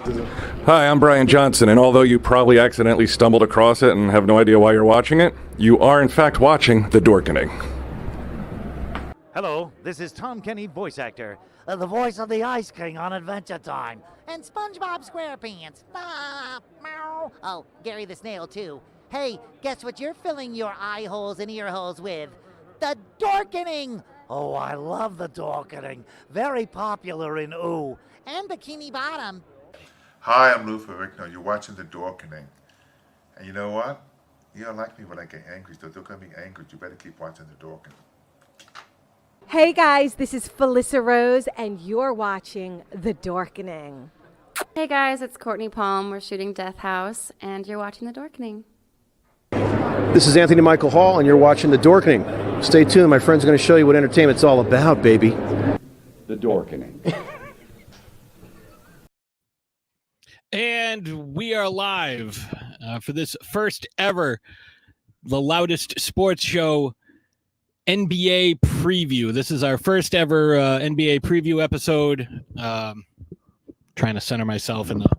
Hi, I'm Brian Johnson, and although you probably accidentally stumbled across it and have no idea why you're watching it, you are in fact watching The Dorkening. Hello, this is Tom Kenny, voice actor, the voice of the Ice King on Adventure Time, and SpongeBob SquarePants. Meow. Oh, Gary the Snail, too. Hey, guess what you're filling your eye holes and ear holes with? The Dorkening! Oh, I love The Dorkening. Very popular in Ooh, and Bikini Bottom. Hi, I'm Lou Ferrigno. You're watching The Dorkening. And you know what? You don't like me when I get angry, so don't get me angry. You better keep watching The Dorkening. Hey guys, this is Felissa Rose, and you're watching The Dorkening. Hey guys, it's Courtney Palm. We're shooting Death House, and you're watching The Dorkening. This is Anthony Michael Hall, and you're watching The Dorkening. Stay tuned. My friend's going to show you what entertainment's all about, baby. The Dorkening. And we are live for this first ever The Loudest Sports Show NBA preview. This is our first ever NBA preview episode. Trying to center myself in the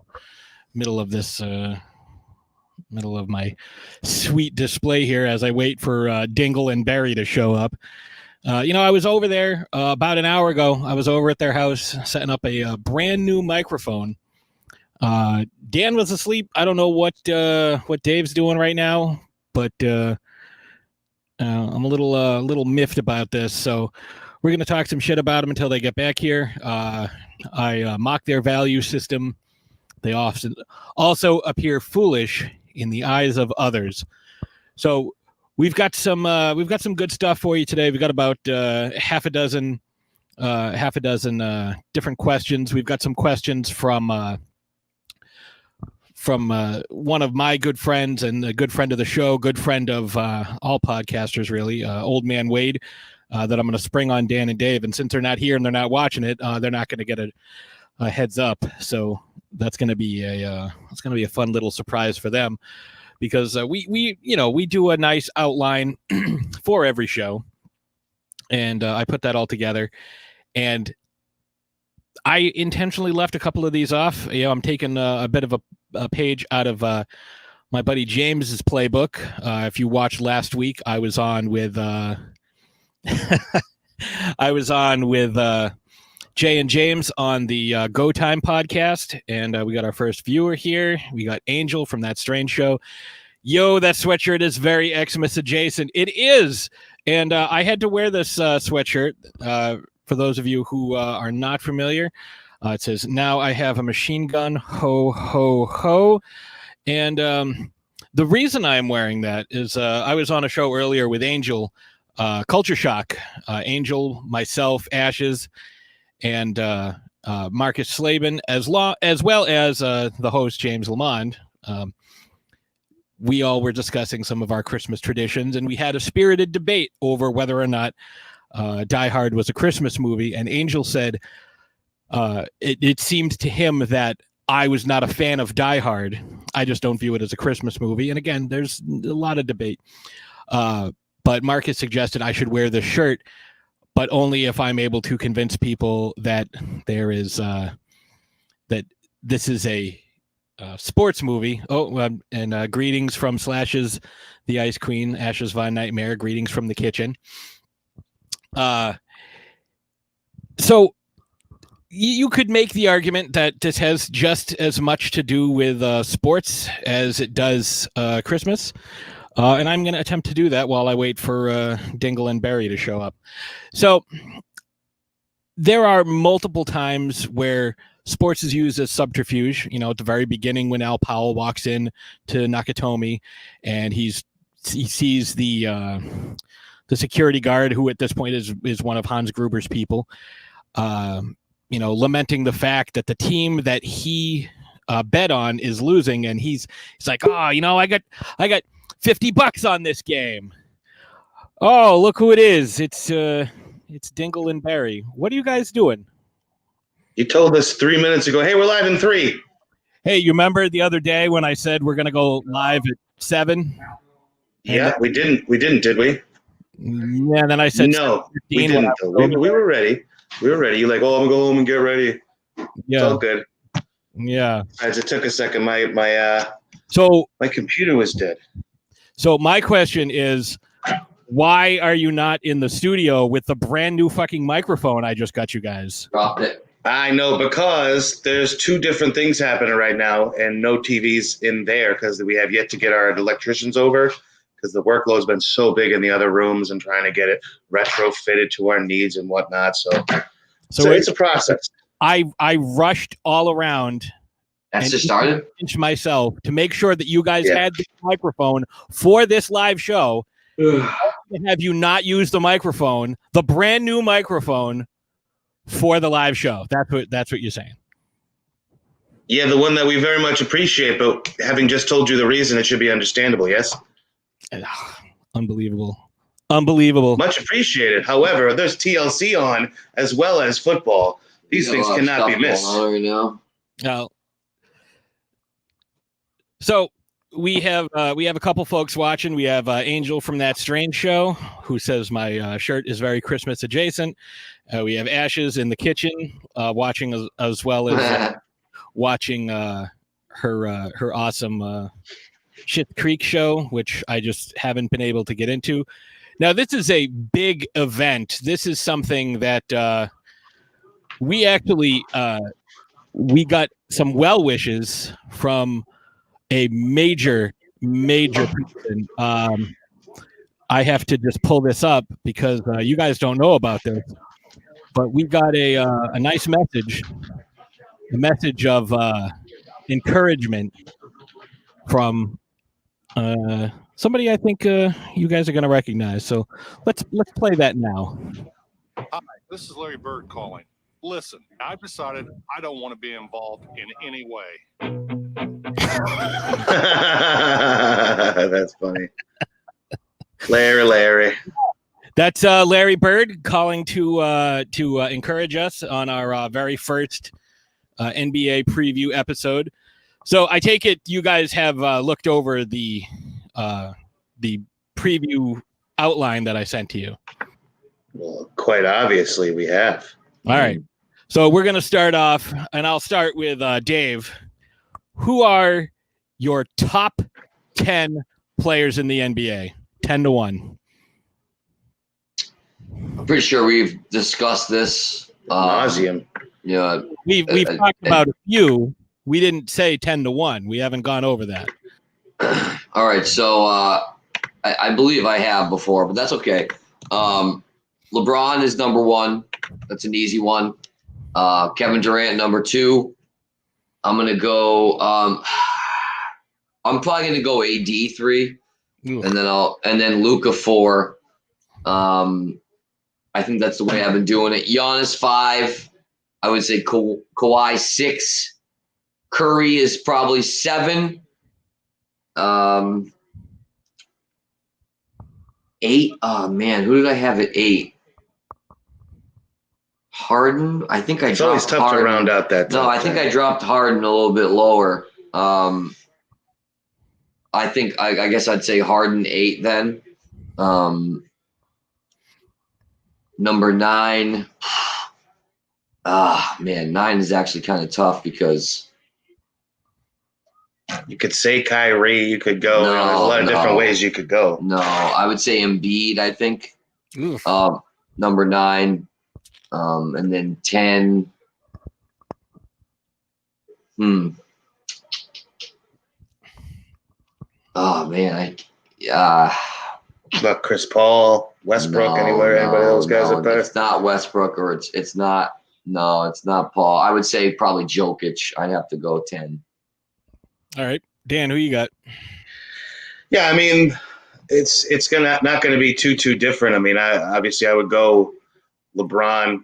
middle of this, middle of my sweet display here as I wait for Dingle and Barry to show up. I was over there about an hour ago. I was over at their house setting up a brand new microphone. Dan was asleep. I don't know what Dave's doing right now, but I'm a little miffed about this. So we're going to talk some shit about them until they get back here. I mock their value system. They often also appear foolish in the eyes of others. So we've got some good stuff for you today. We've got about half a dozen different questions. We've got some questions from one of my good friends and a good friend of the show, good friend of all podcasters, really, Old Man Wade, that I'm going to spring on Dan and Dave. And since they're not here and they're not watching it, they're not going to get a heads up. So that's going to be a fun little surprise for them, because we do a nice outline for every show, and I put that all together, and I intentionally left a couple of these off. I'm taking a bit of a page out of my buddy James's playbook. If you watched last week, I was on with Jay and James on the Go Time podcast, and we got our first viewer here. We got Angel from That Strange Show. Yo, that sweatshirt is very Xmas adjacent. It is, and I had to wear this sweatshirt. For those of you who are not familiar, it says, "Now I have a machine gun, ho, ho, ho." And the reason I'm wearing that is I was on a show earlier with Angel, Culture Shock. Angel, myself, Ashes, and Marcus Slavin, as well as the host, James Lamond. We all were discussing some of our Christmas traditions, and we had a spirited debate over whether or not Die Hard was a Christmas movie. And Angel said it seemed to him that I was not a fan of Die Hard. I just don't view it as a Christmas movie. And again, there's a lot of debate. But Marcus suggested I should wear this shirt, but only if I'm able to convince people that there is that this is a sports movie. And greetings from Slash's The Ice Queen, Ashes Von Nightmare. Greetings from the kitchen. So you could make the argument that this has just as much to do with sports as it does Christmas. And I'm going to attempt to do that while I wait for Dingle and Barry to show up. So there are multiple times where sports is used as subterfuge. At the very beginning when Al Powell walks in to Nakatomi and he sees the security guard, who at this point is one of Hans Gruber's people, lamenting the fact that the team that he bet on is losing, and he's like, I got $50 on this game. Oh, look who it is! It's Dingle and Barry. What are you guys doing? You told us 3 minutes ago, hey, we're live in 3. Hey, you remember the other day when I said we're gonna go live at 7? Yeah, we didn't, did we? Yeah, then I said no, we didn't. We were ready. You're like, I'm gonna go home and get ready. Yeah. It's all good. Yeah. As it took a second, my computer was dead. So my question is, why are you not in the studio with the brand new fucking microphone I just got you guys? Dropped it. I know, because there's two different things happening right now, and no TVs in there because we have yet to get our electricians over, because the workload's been so big in the other rooms and trying to get it retrofitted to our needs and whatnot. So it's a process. I rushed all around. That's just started. Myself to make sure that you guys had the microphone for this live show. Have you not used the microphone, the brand new microphone, for the live show? That's what you're saying. Yeah, the one that we very much appreciate, but having just told you the reason, it should be understandable. Yes. Unbelievable. Much appreciated. However, there's TLC on as well as football. These things cannot be missed. Right now. So we have a couple folks watching. We have Angel from That Strange Show, who says my shirt is very Christmas adjacent. We have Ashes in the kitchen watching as well as watching her awesome Schitt's Creek show, which I just haven't been able to get into. Now, this is a big event. This is something that we actually we got some well wishes from a major person. I have to just pull this up because you guys don't know about this, but we got a nice message, a message of encouragement from somebody I think you guys are going to recognize. So let's play that now. Hi, this is Larry Bird calling. Listen, I've decided I don't want to be involved in any way. That's funny. Larry. That's Larry Bird calling to encourage us on our very first NBA preview episode. So I take it you guys have looked over the preview outline that I sent to you. Well, quite obviously we have. All right. So we're going to start off, and I'll start with Dave. Who are your top 10 players in the NBA? 10-1. I'm pretty sure we've discussed this. Nauseum. Yeah. We've talked about a few. We didn't say 10-1. We haven't gone over that. All right. So I believe I have before, but that's okay. LeBron is number one. That's an easy one. Kevin Durant, number two. I'm going to go I'm probably going to go AD 3. Ooh. And then Luka 4. I think that's the way I've been doing it. Giannis 5. I would say Kawhi 6. Curry is probably 7. 8. Oh man, who did I have at 8? Harden. I think I dropped. It's always tough Harden. To round out that. No, I think I dropped Harden a little bit lower. I think I guess I'd say Harden 8 then. Number 9. Man, 9 is actually kind of tough because you could say Kyrie. You could go. There's a lot of different ways you could go. No, I would say Embiid. I think. Number 9. And then 10. Oh man, About Chris Paul, Westbrook, anybody of those guys up there? It's not Westbrook, or it's not. No, it's not Paul. I would say probably Jokic. I'd have to go 10. All right, Dan, who you got? Yeah, I mean, it's not gonna be too different. I mean, I would go LeBron,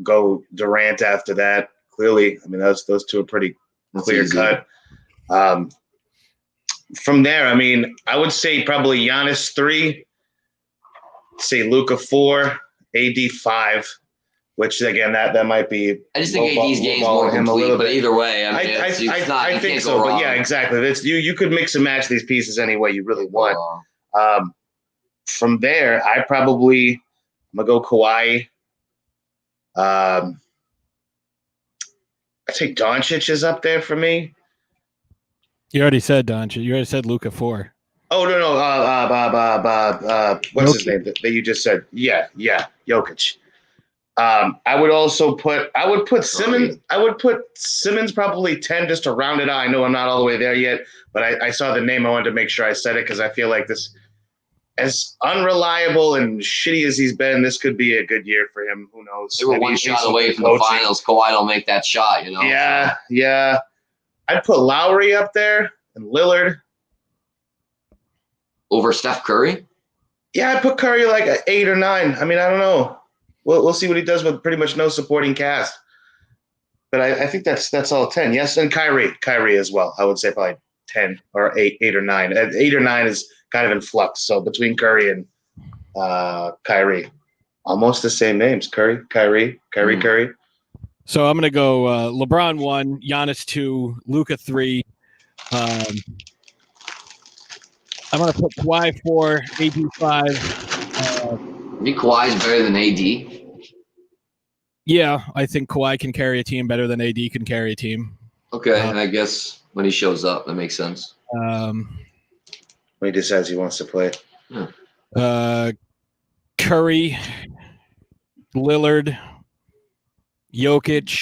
go Durant after that. Clearly, I mean, those two are pretty clear cut. From there, I mean, I would say probably Giannis 3, say Luka 4, AD 5, which again that might be. I just think AD's game is more complete, but either way, I mean, I think so. But yeah, exactly. You could mix and match these pieces any way you really want. From there, I'm gonna go Kawhi. I I'd say Doncic is up there for me. You already said Doncic. You already said Luka 4. Oh no! What's his name that you just said? Yeah, Jokic. I would put Simmons. I would put Simmons probably 10 just to round it out. I know I'm not all the way there yet, but I saw the name. I wanted to make sure I said it because I feel like this, as unreliable and shitty as he's been, this could be a good year for him. Who knows? They were one shot away from the finals. Kawhi don't make that shot, you know. Yeah. I'd put Lowry up there and Lillard over Steph Curry. Yeah, I'd put Curry like an 8 or 9. I mean, I don't know. We'll see what he does with pretty much no supporting cast. But I think that's all 10. Yes, and Kyrie as well. I would say probably 10 or 8 or 9. 8 or 9 is kind of in flux. So between Curry and Kyrie, almost the same names. Kyrie. So I'm going to go LeBron 1, Giannis 2, Luka 3. I'm going to put Kawhi 4, AD 5. I think Kawhi is better than AD. Yeah, I think Kawhi can carry a team better than AD can carry a team. Okay, I guess when he shows up, that makes sense. When he decides he wants to play. Curry, Lillard, Jokic.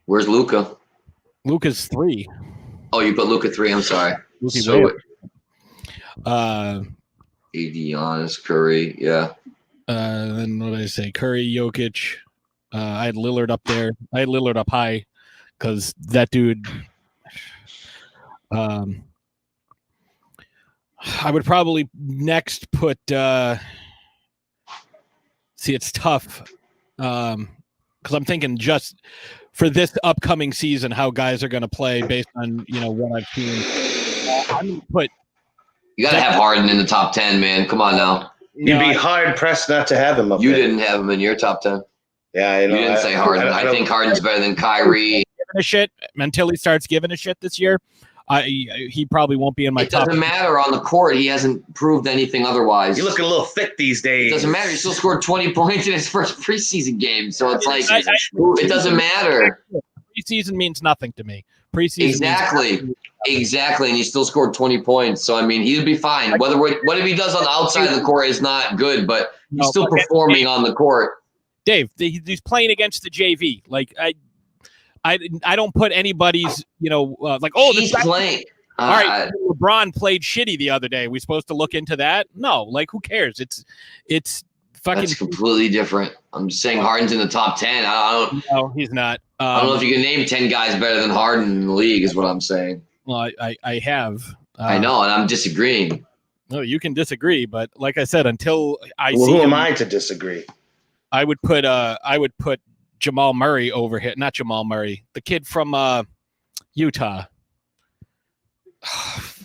Where's Luka? Luka's 3. Oh, you put Luka 3. I'm sorry. AD, Giannis, Curry, yeah. Then what did I say? Curry, Jokic. I had Lillard up there. I had Lillard up high because that dude. I would probably next put. See, it's tough because I'm thinking just for this upcoming season how guys are going to play based on what I've seen. I'm going to put. You got to have Harden in the top 10, man. Come on now. You'd be hard-pressed not to have him up there. You didn't have him in your top 10. Yeah, I know. You didn't say Harden. I think Harden's better than Kyrie. Giving a shit until he starts giving a shit this year. He probably won't be in my top. It doesn't matter on the court. He hasn't proved anything otherwise. You're looking a little thick these days. It doesn't matter. He still scored 20 points in his first preseason game. So it's like, it doesn't matter. Preseason means nothing to me. Preseason Exactly, and he still scored 20 points. So, I mean, he'd be fine. Whatever he does on the outside of the court is not good, but he's still performing on the court. Dave, he's playing against the JV. Like, I don't put anybody's, like, oh, he's playing. All right, LeBron played shitty the other day. We supposed to look into that? No, like, who cares? It's fucking. That's completely different. I'm just saying Harden's in the top 10. No, he's not. I don't know if you can name 10 guys better than Harden in the league is what I'm saying. Well, I have. I know, and I'm disagreeing. No, you can disagree, but like I said, until I see who am I to disagree? I would put Jamal Murray over here. Not Jamal Murray, the kid from Utah.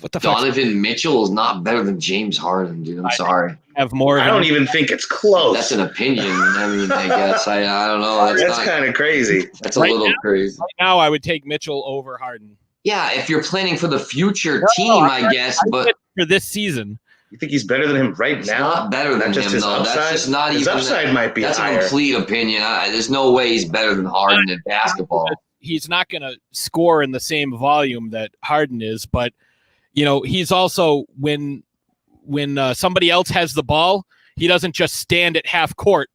What the fuck? Donovan Mitchell is not better than James Harden, dude. I'm sorry. Have more. I don't even think it's close. That's an opinion. I mean, I guess I don't know. That's kind of crazy. That's a little crazy. Right now, I would take Mitchell over Harden. Yeah, if you're planning for the future team, I guess. But for this season, you think he's better than him right now? Not better than him, though. That's just not even. His upside might be that's higher. That's a complete opinion. There's no way he's better than Harden in basketball. He's not going to score in the same volume that Harden is, but he's also when somebody else has the ball, he doesn't just stand at half court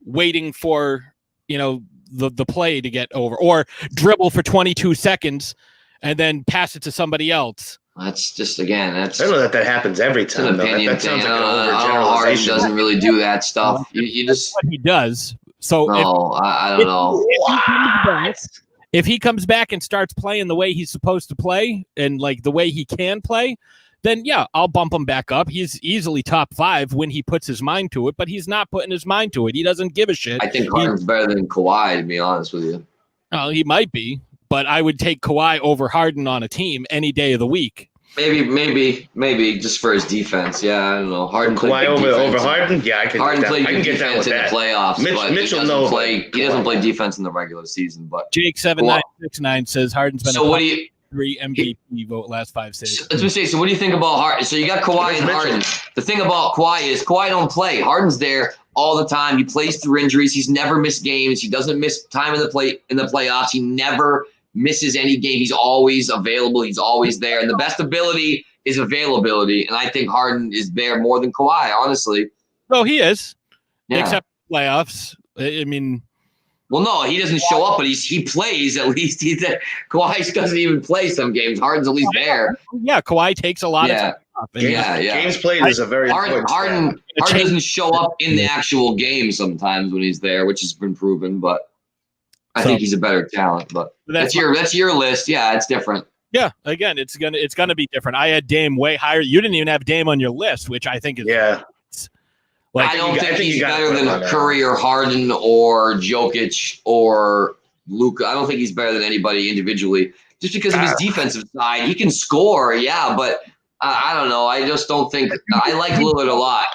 waiting for the play to get over or dribble for 22 seconds. And then pass it to somebody else. That's just I don't know that happens every time. That sounds like an overgeneralization. Harden doesn't really do that stuff. You just what he does. So no, I don't know. If he comes back and starts playing the way he's supposed to play and like the way he can play, then yeah, I'll bump him back up. He's easily top 5 when he puts his mind to it, but he's not putting his mind to it. He doesn't give a shit. I think Harden's better than Kawhi, to be honest with you. Oh, he might be. But I would take Kawhi over Harden on a team any day of the week. Maybe just for his defense. Yeah, I don't know. Harden Kawhi over Harden? Yeah, I can get down with that. In the playoffs. Mitchell he doesn't play defense in the regular season. But Jake 7969 says Harden's been. So what do you? 3 MVP vote last 5 seasons. Let's just say, so what do you think about Harden? So you got Kawhi and Harden. The thing about Kawhi is Kawhi don't play. Harden's there all the time. He plays through injuries. He's never missed games. He doesn't miss time in the playoffs. He never misses any game. He's always available. He's always there. And the best ability is availability. And I think Harden is there more than Kawhi, honestly. No, he is. Yeah. Except playoffs. I mean, well, no, he doesn't show up, but he plays at least. Kawhi doesn't even play some games. Harden's at least there. Yeah, Kawhi takes a lot of time off. Games played is a very important Harden doesn't show up in the actual game sometimes when he's there, which has been proven. But I think he's a better talent. But that's your list. Yeah, it's different. Yeah, again, it's gonna be different. I had Dame way higher. You didn't even have Dame on your list, which I think is Like, I don't think he's better than Curry or Harden or Jokic or Luka. I don't think he's better than anybody individually. Just because of his defensive side, he can score, but I don't know. I just don't think I like Lillard a lot.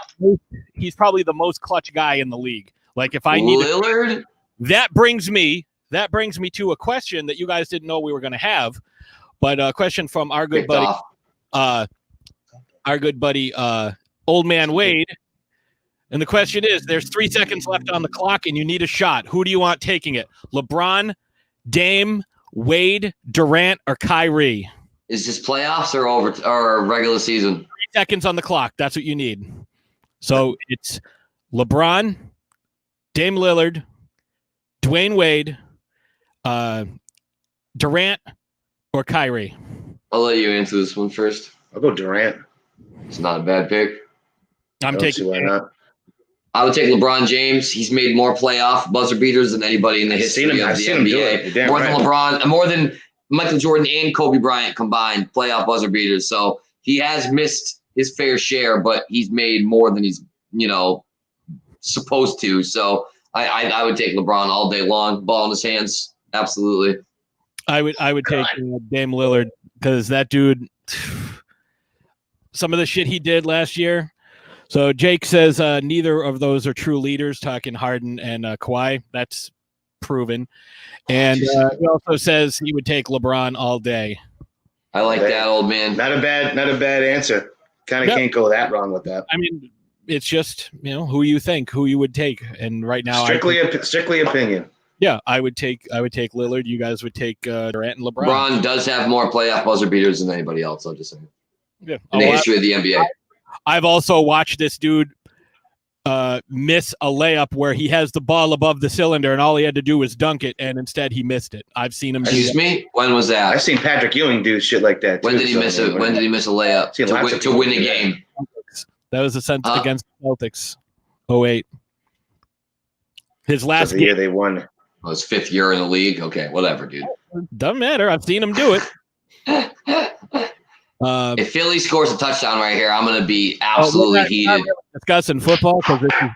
He's probably the most clutch guy in the league. Like if I need Lillard, that brings me to a question that you guys didn't know we were going to have, but a question from our good buddy, Old Man Wade. And the question is, there's 3 seconds left on the clock and you need a shot. Who do you want taking it? LeBron, Dame, Wade, Durant, or Kyrie? Is this playoffs or regular season? 3 seconds on the clock. That's what you need. So it's LeBron, Dame Lillard, Dwayne Wade, Durant, or Kyrie. I'll let you answer this one first. I'll go Durant. It's not a bad pick. I'm taking why not. I would take LeBron James. He's made more playoff buzzer beaters than anybody in the history of the NBA. More than LeBron, more than Michael Jordan and Kobe Bryant combined playoff buzzer beaters. So he has missed his fair share, but he's made more than he's supposed to. So I would take LeBron all day long. Ball in his hands, absolutely. I would take Dame Lillard because that dude, some of the shit he did last year. So Jake says neither of those are true leaders, talking Harden and Kawhi. That's proven. And he also says he would take LeBron all day. I like that, old man. Not a bad answer. Kind of can't go that wrong with that. I mean, it's just who you think, who you would take. And right now, strictly opinion. Yeah, I would take Lillard. You guys would take Durant and LeBron. LeBron does have more playoff buzzer beaters than anybody else. I'll just say. Yeah, in the history of the NBA. I've also watched this dude miss a layup where he has the ball above the cylinder and all he had to do was dunk it, and instead he missed it. I've seen him. Excuse me? When was that? I've seen Patrick Ewing do shit like that. When did he miss it? When did he miss a layup to win a game? That was against the Celtics. 08. His last year they won. It was 5th year in the league. Okay, whatever, dude. Doesn't matter. I've seen him do it. If Philly scores a touchdown right here, I'm going to be absolutely heated. Discussing football because this is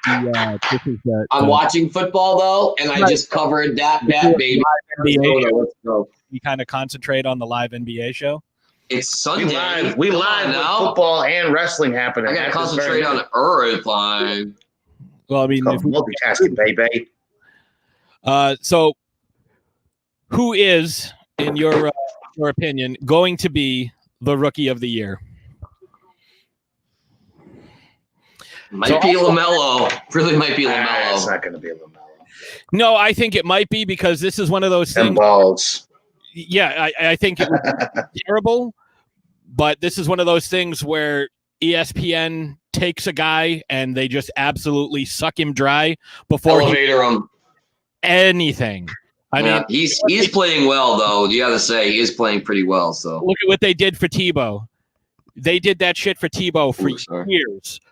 the. I'm watching football though, and I just covered that bet, baby. Let's go. We kind of concentrate on the live NBA show. It's Sunday. We live now. Football and wrestling happening. I got to concentrate on everything. Well, I mean, multitasking, baby. So, who is, in your opinion, going to be the rookie of the year? Might be LaMelo. Really might be LaMelo. It's not going to be LaMelo. No, I think it might be because this is one of those things. Balls. Yeah, I think it would be terrible, but this is one of those things where ESPN takes a guy and they just absolutely suck him dry before elevator him. Anything. I mean, he's playing well though. You got to say he is playing pretty well. So look at what they did for Tebow. They did that shit for Tebow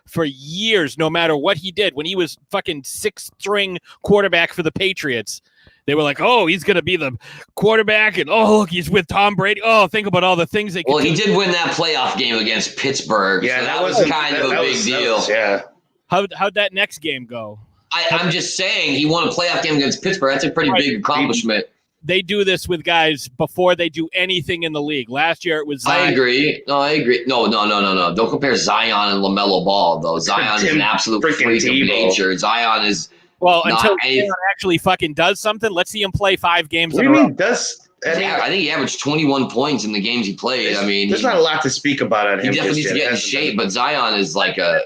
for years, no matter what he did. When he was fucking 6th string quarterback for the Patriots, they were like, oh, he's going to be the quarterback. And, oh, look, he's with Tom Brady. Oh, think about all the things they could do. Well, he did win that playoff game against Pittsburgh. Yeah, so that was kind of a big deal. Yeah. How'd that next game go? I'm just saying he won a playoff game against Pittsburgh. That's a pretty big accomplishment. They do this with guys before they do anything in the league. Last year it was Zion. I agree. No. Don't compare Zion and LaMelo Ball, though. Zion is an absolute freak of nature. Zion is until Zion actually fucking does something. Let's see him play 5 games in a row. Does I think he averaged 21 points in the games he played. I mean, there's not a lot to speak about on him. He definitely needs to get in shape, but Zion is like a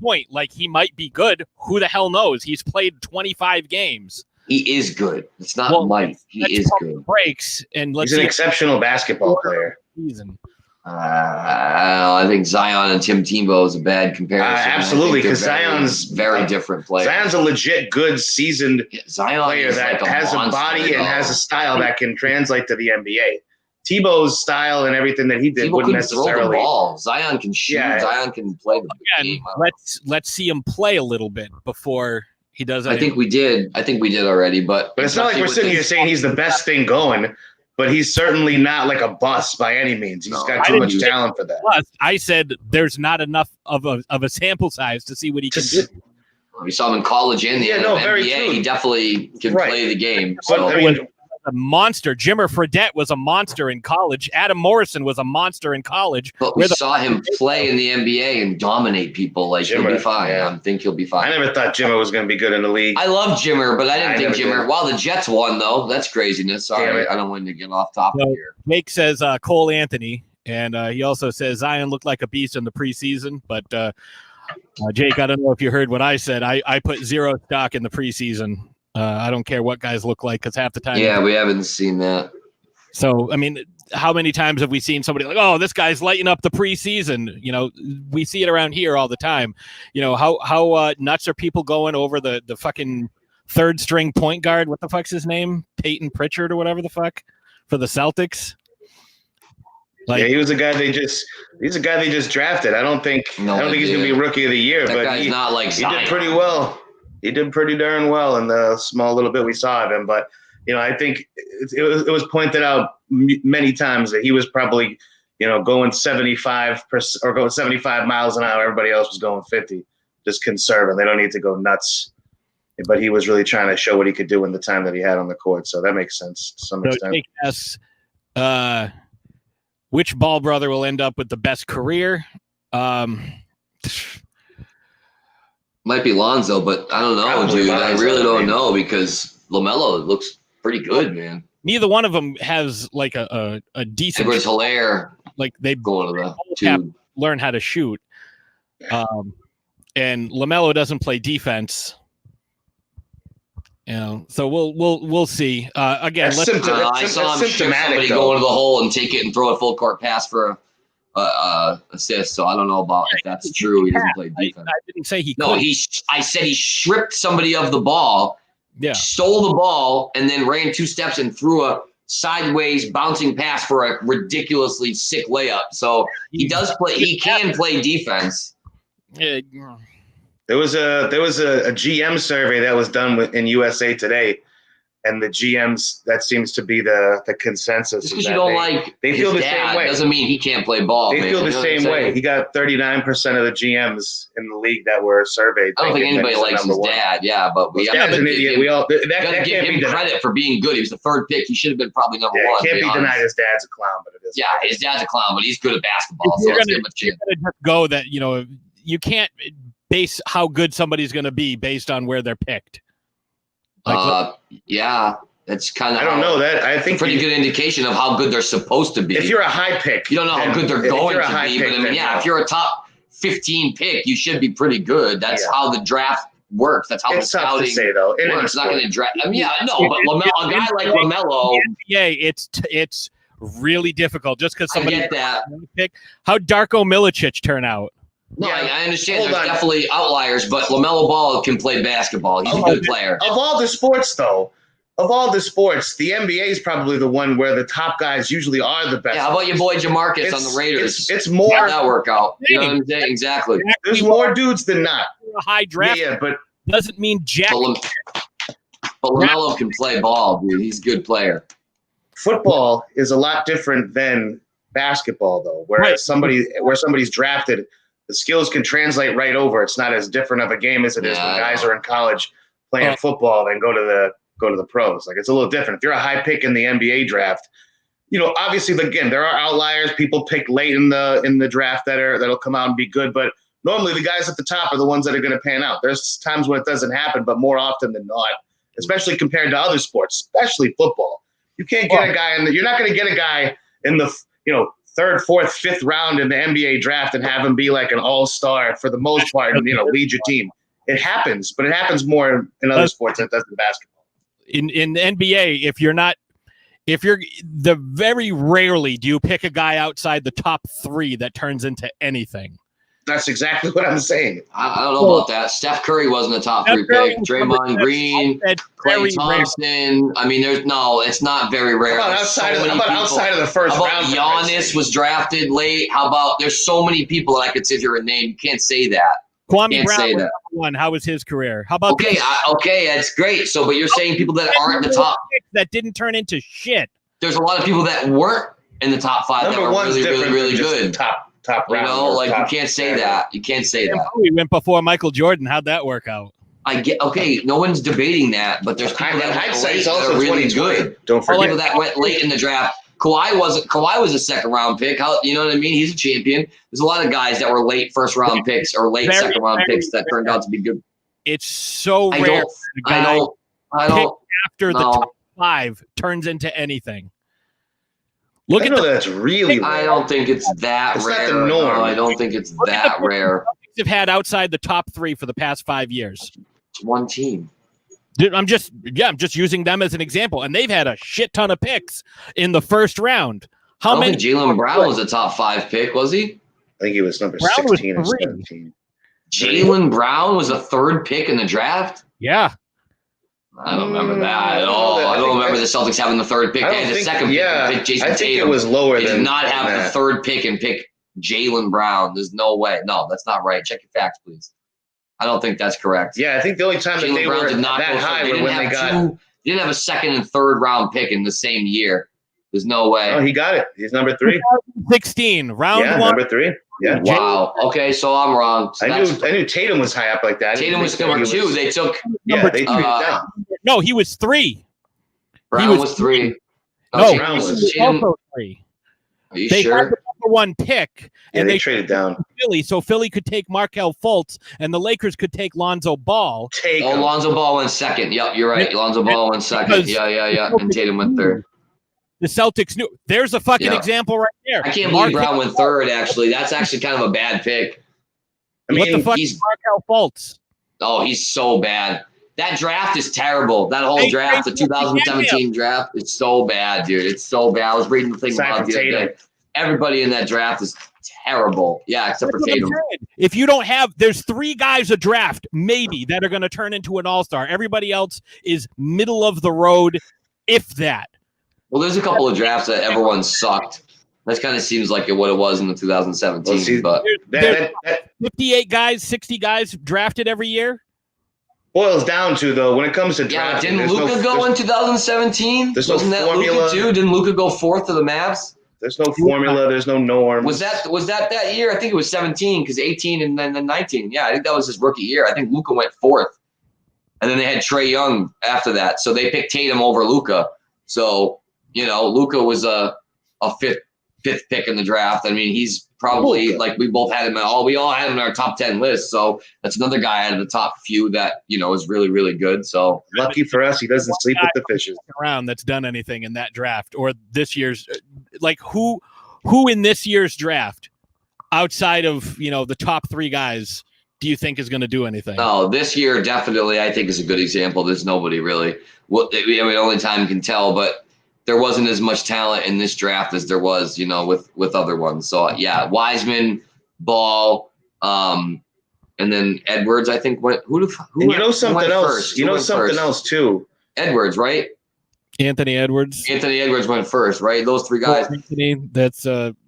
point. Like, he might be good. Who the hell knows? He's played 25 games. He is good. It's not might. He is good. Breaks and he's an exceptional basketball player. Season. I think Zion and Tim Tebow is a bad comparison. Absolutely, because Zion's very different player. Zion's a legit good seasoned player that like has a body and has a style that can translate to the NBA. Tebow's style and everything that he did wouldn't necessarily throw the ball. Zion can shoot. Yeah. Zion can play the game. Let's see him play a little bit before he does. I think we did already, but it's not like we're sitting here saying he's the best thing going. But he's certainly not like a bust by any means. He's got too much talent for that. I said there's not enough of a sample size to see what he can do. We saw him in college and the NBA. He definitely can play the game. So. But, a monster. Jimmer Fredette was a monster in college. Adam Morrison was a monster in college. But we saw him play in the NBA and dominate people. Like, Jimmer, he'll be fine. Yeah. I think he'll be fine. I never thought Jimmer was going to be good in the league. I love Jimmer, but I didn't think Jimmer. Wow, the Jets won, though. That's craziness. Sorry, I don't want to get off topic here. Jake says Cole Anthony, and he also says Zion looked like a beast in the preseason. But, Jake, I don't know if you heard what I said. I put zero stock in the preseason. I don't care what guys look like because half the time. Yeah, we haven't seen that. So, I mean, how many times have we seen somebody like, oh, this guy's lighting up the preseason? You know, we see it around here all the time. You know, how nuts are people going over the fucking third string point guard? What the fuck's his name? Peyton Pritchard or whatever the fuck for the Celtics. Like, yeah, he's a guy they just drafted. I don't think he's going to be rookie of the year, but guy's not like he did pretty well. He did pretty darn well in the small little bit we saw of him. But, you know, I think it was pointed out many times that he was probably, you know, going 75% or going 75 miles an hour. Everybody else was going 50, just conserving. They don't need to go nuts. But he was really trying to show what he could do in the time that he had on the court. So that makes sense to some extent. Yes, which Ball brother will end up with the best career? Might be Lonzo, but I don't know, dude. I really don't know because LaMelo looks pretty good, man. Neither one of them has like a decent. Edwards Hilaire, like they going to the tube. Learn how to shoot, and LaMelo doesn't play defense. You know, so we'll see. Again, I saw him strip somebody go into the hole and take it and throw a full court pass for assist. So I don't know about if that's true. He doesn't play defense. I didn't say he. No, I said he stripped somebody of the ball. Yeah. Stole the ball and then ran 2 steps and threw a sideways bouncing pass for a ridiculously sick layup. So he does play. He can play defense. Yeah. There was a GM survey that was done in USA Today, and the GMs, that seems to be the consensus. Just because you don't they feel the same way doesn't mean he can't play ball. They feel the same way. He got 39% of the GMs in the league that were surveyed. I don't think anybody likes his dad. Yeah, but we have to give him credit for being good. He was the 3rd pick. He should have been probably number 1. Can't be denied. His dad's a clown, but it is. Yeah, his dad's a clown, but he's good at basketball. So let's give him a chance. Go that you can't base how good somebody's going to be based on where they're picked. Yeah, that's kind of. I don't know that. I think a pretty good indication of how good they're supposed to be. If you're a high pick, you don't know how good they're going to be. But I mean, if you're a top 15 pick, you should be pretty good. That's how the draft works. That's how the scouting tough to say, though. works. It's not going to draft. I mean, but a guy like LaMelo. It's really difficult just because somebody get that. Pick. How'd Darko Milicic turn out? No, I understand there's definitely outliers, but LaMelo Ball can play basketball. He's a good player. Of all the sports, the NBA is probably the one where the top guys usually are the best. Yeah, how about your boy Jamarcus on the Raiders? It's more. How'd that work out? You know what I'm saying? Exactly. There's more dudes than not. A high draft but doesn't mean jack. But LaMelo can play ball, dude. He's a good player. Football is a lot different than basketball, though, where somebody's drafted. The skills can translate right over. It's not as different of a game as it is when guys are in college playing football and go to the pros. Like, it's a little different. If you're a high pick in the NBA draft, obviously, again, there are outliers. People pick late in the draft that'll come out and be good, but normally the guys at the top are the ones that are going to pan out. There's times when it doesn't happen, but more often than not, especially compared to other sports, especially football. You can't get a guy you're not going to get a guy in the third, fourth, fifth round in the NBA draft and have him be like an all-star for the most part and lead your team. It happens, but it happens more in other sports than it does in basketball. In the NBA, very rarely do you pick a guy outside the top 3 that turns into anything. That's exactly what I'm saying. I don't know about that. Steph Curry wasn't a top 3 pick. Draymond Green, Klay Thompson. I mean, it's not very rare. How about outside of the first round? Giannis was drafted late. How about there's so many people that I could sit here and name. You can't say that. Kwame Brown was #1. How was his career? How about okay, that's great. So, but you're saying people that aren't in the top that didn't turn into shit. There's a lot of people that weren't in the top 5 that were really, really, really good. Top round. You can't say that. You can't say that. We went before Michael Jordan. How'd that work out? No one's debating that, but there's people that went late that are really good. Don't forget people that went late in the draft. Kawhi was a second round pick. You know what I mean? He's a champion. There's a lot of guys that were late first round picks or late second round picks that turned out to be good. It's so rare. I don't. After the top 5 turns into anything. That's really rare. I don't think it's that rare. Not the norm. No, I don't think it's that rare. Have had outside the top 3 for the past 5 years. It's one team. I'm just using them as an example, and they've had a shit ton of picks in the first round. I don't think Jaylen Brown was a top 5 pick, was he? I think he was number 16 or 17. Jaylen Brown was a 3rd pick in the draft? Yeah. I don't remember that at all. I don't remember the Celtics having the 3rd pick. They had the 2nd pick and pick Jason Tatum. It was lower they than did not have that. the 3rd pick and pick Jaylen Brown. There's no way. No, that's not right. Check your facts, please. I don't think that's correct. Yeah, I think the only time that they were that high was when they got. He didn't have a 2nd and 3rd round pick in the same year. There's no way. Oh, he got it. He's number 3. 16, round 1. Number 3. Yeah. Wow. Okay, so I'm wrong. So I knew Tatum was high up like that. Tatum was number 2. They took. Yeah, they traded down. No, he was 3. Brown was 3. No, Brown was also 3. Are you they sure? had the number 1 pick, and they traded down Philly, so Philly could take Markelle Fultz, and the Lakers could take Lonzo Ball. Lonzo Ball went 2nd. Yep, you're right. Lonzo Ball went 2nd. Yeah. And Tatum went 3rd. The Celtics knew. There's a fucking example right there. I can't believe Brown went 3rd, actually. That's actually kind of a bad pick. What the fuck is Markelle Fultz? Oh, he's so bad. That draft is terrible. That whole draft, the 2017 draft, is so bad, dude. It's so bad. I was reading the thing about the other day. Everybody in that draft is terrible. Yeah, except for Tatum. If you don't have, there's 3 guys a draft, maybe, that are going to turn into an all-star. Everybody else is middle of the road, if that. Well, there's a couple of drafts that everyone sucked. That kind of seems like what it was in the 2017. But there's 58 guys, 60 guys drafted every year. Boils down to, though, when it comes to drafting. Didn't Luka go in 2017? Wasn't that Luka too? Didn't Luka go 4th to the Mavs? There's no formula. There's no norm. Was that year? I think it was 17 because 18 and then 19. Yeah, I think that was his rookie year. I think Luka went 4th, and then they had Trae Young after that. So they picked Tatum over Luka. So Luka was a 5th pick in the draft. I mean, he's probably we both had him we all had him in our top 10 list. So that's another guy out of the top few that is really, really good. So lucky for us, he doesn't sleep with the fishes around that's done anything in that draft or this year's. Like who in this year's draft outside of the top 3 guys do you think is going to do anything? No, this year definitely I think is a good example. There's nobody really. Only time can tell, but there wasn't as much talent in this draft as there was, with other ones. So yeah, Wiseman, Ball, and then Edwards. I think went. Who something else? Something else too. Edwards, right? Anthony Edwards. Anthony Edwards went first, right? Those 3 guys. That's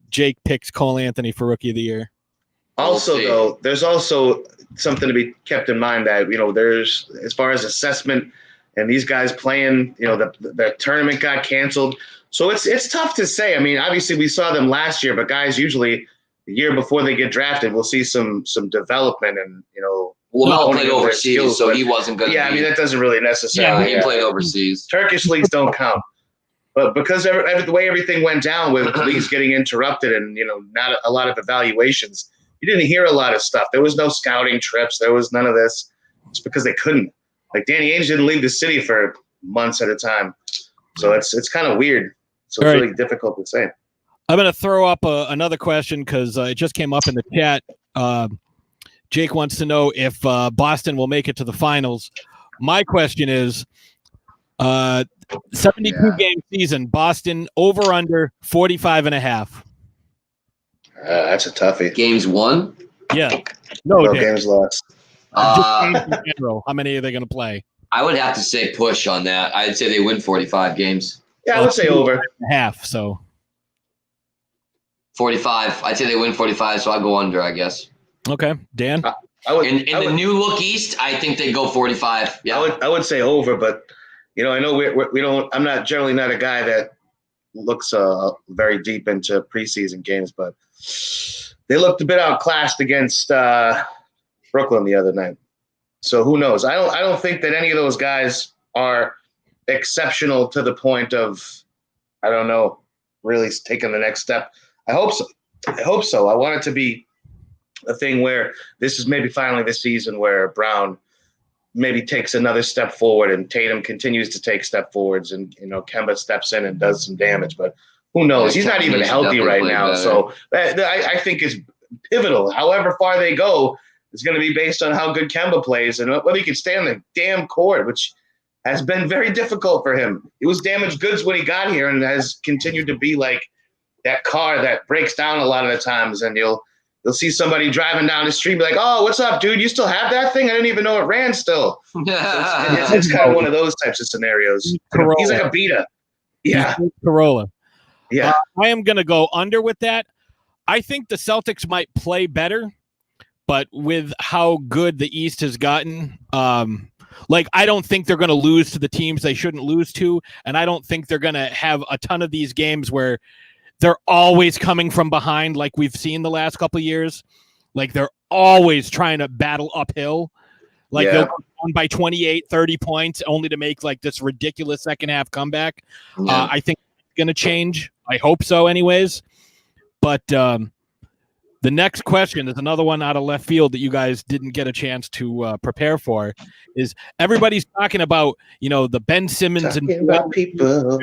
Jake picks Cole Anthony for Rookie of the Year. Also, though, there's also something to be kept in mind that there's as far as assessment. And these guys playing, the tournament got canceled. So it's tough to say. I mean, obviously we saw them last year, but guys usually the year before they get drafted, we'll see some development and, Lamelo played overseas, so he wasn't going to I mean, that doesn't really necessarily. Yeah, he played overseas. Turkish leagues don't count. But because the way everything went down with leagues getting interrupted and, not a lot of evaluations, you didn't hear a lot of stuff. There was no scouting trips. There was none of this. It's because they couldn't. Like Danny Ainge didn't leave the city for months at a time. So it's kind of weird. So it's really difficult to say. I'm going to throw up another question because it just came up in the chat. Jake wants to know if Boston will make it to the finals. My question is, 72-game season, Boston over under 45.5. That's a toughie. Games won? Yeah. No, games lost. Just games in general. How many are they going to play? I would have to say push on that. I'd say they win 45 games. Yeah, I would say over. Half, so. 45. I'd say they win 45, so I'll go under, I guess. Okay. Dan? In the new look East, I think they go 45. Yeah. I would say over, but I know we don't. I'm not generally not a guy that looks very deep into preseason games, but they looked a bit outclassed against Brooklyn the other night. So who knows? I don't think that any of those guys are exceptional to the point of, I don't know, really taking the next step. I hope so. I want it to be a thing where this is maybe finally the season where Brown maybe takes another step forward and Tatum continues to take step forwards and, Kemba steps in and does some damage. But who knows? He's not even healthy right now. So I think it's pivotal. However far they go is going to be based on how good Kemba plays and whether he can stay on the damn court, which has been very difficult for him. He was damaged goods when he got here and has continued to be like that car that breaks down a lot of the times, and you'll see somebody driving down the street and be like, "Oh, what's up, dude? You still have that thing? I didn't even know it ran still." So it's kind of one of those types of scenarios. He's like a beta. Yeah. Corolla. Yeah. I am going to go under with that. I think the Celtics might play better, but with how good the East has gotten, I don't think they're going to lose to the teams they shouldn't lose to, and I don't think they're going to have a ton of these games where they're always coming from behind like we've seen the last couple of years. Like they're always trying to battle uphill. They'll go down by 28, 30 points only to make like this ridiculous second half comeback. Yeah. I think it's going to change. I hope so anyways. But the next question is another one out of left field that you guys didn't get a chance to prepare for. Is everybody's talking about, the Ben Simmons and people.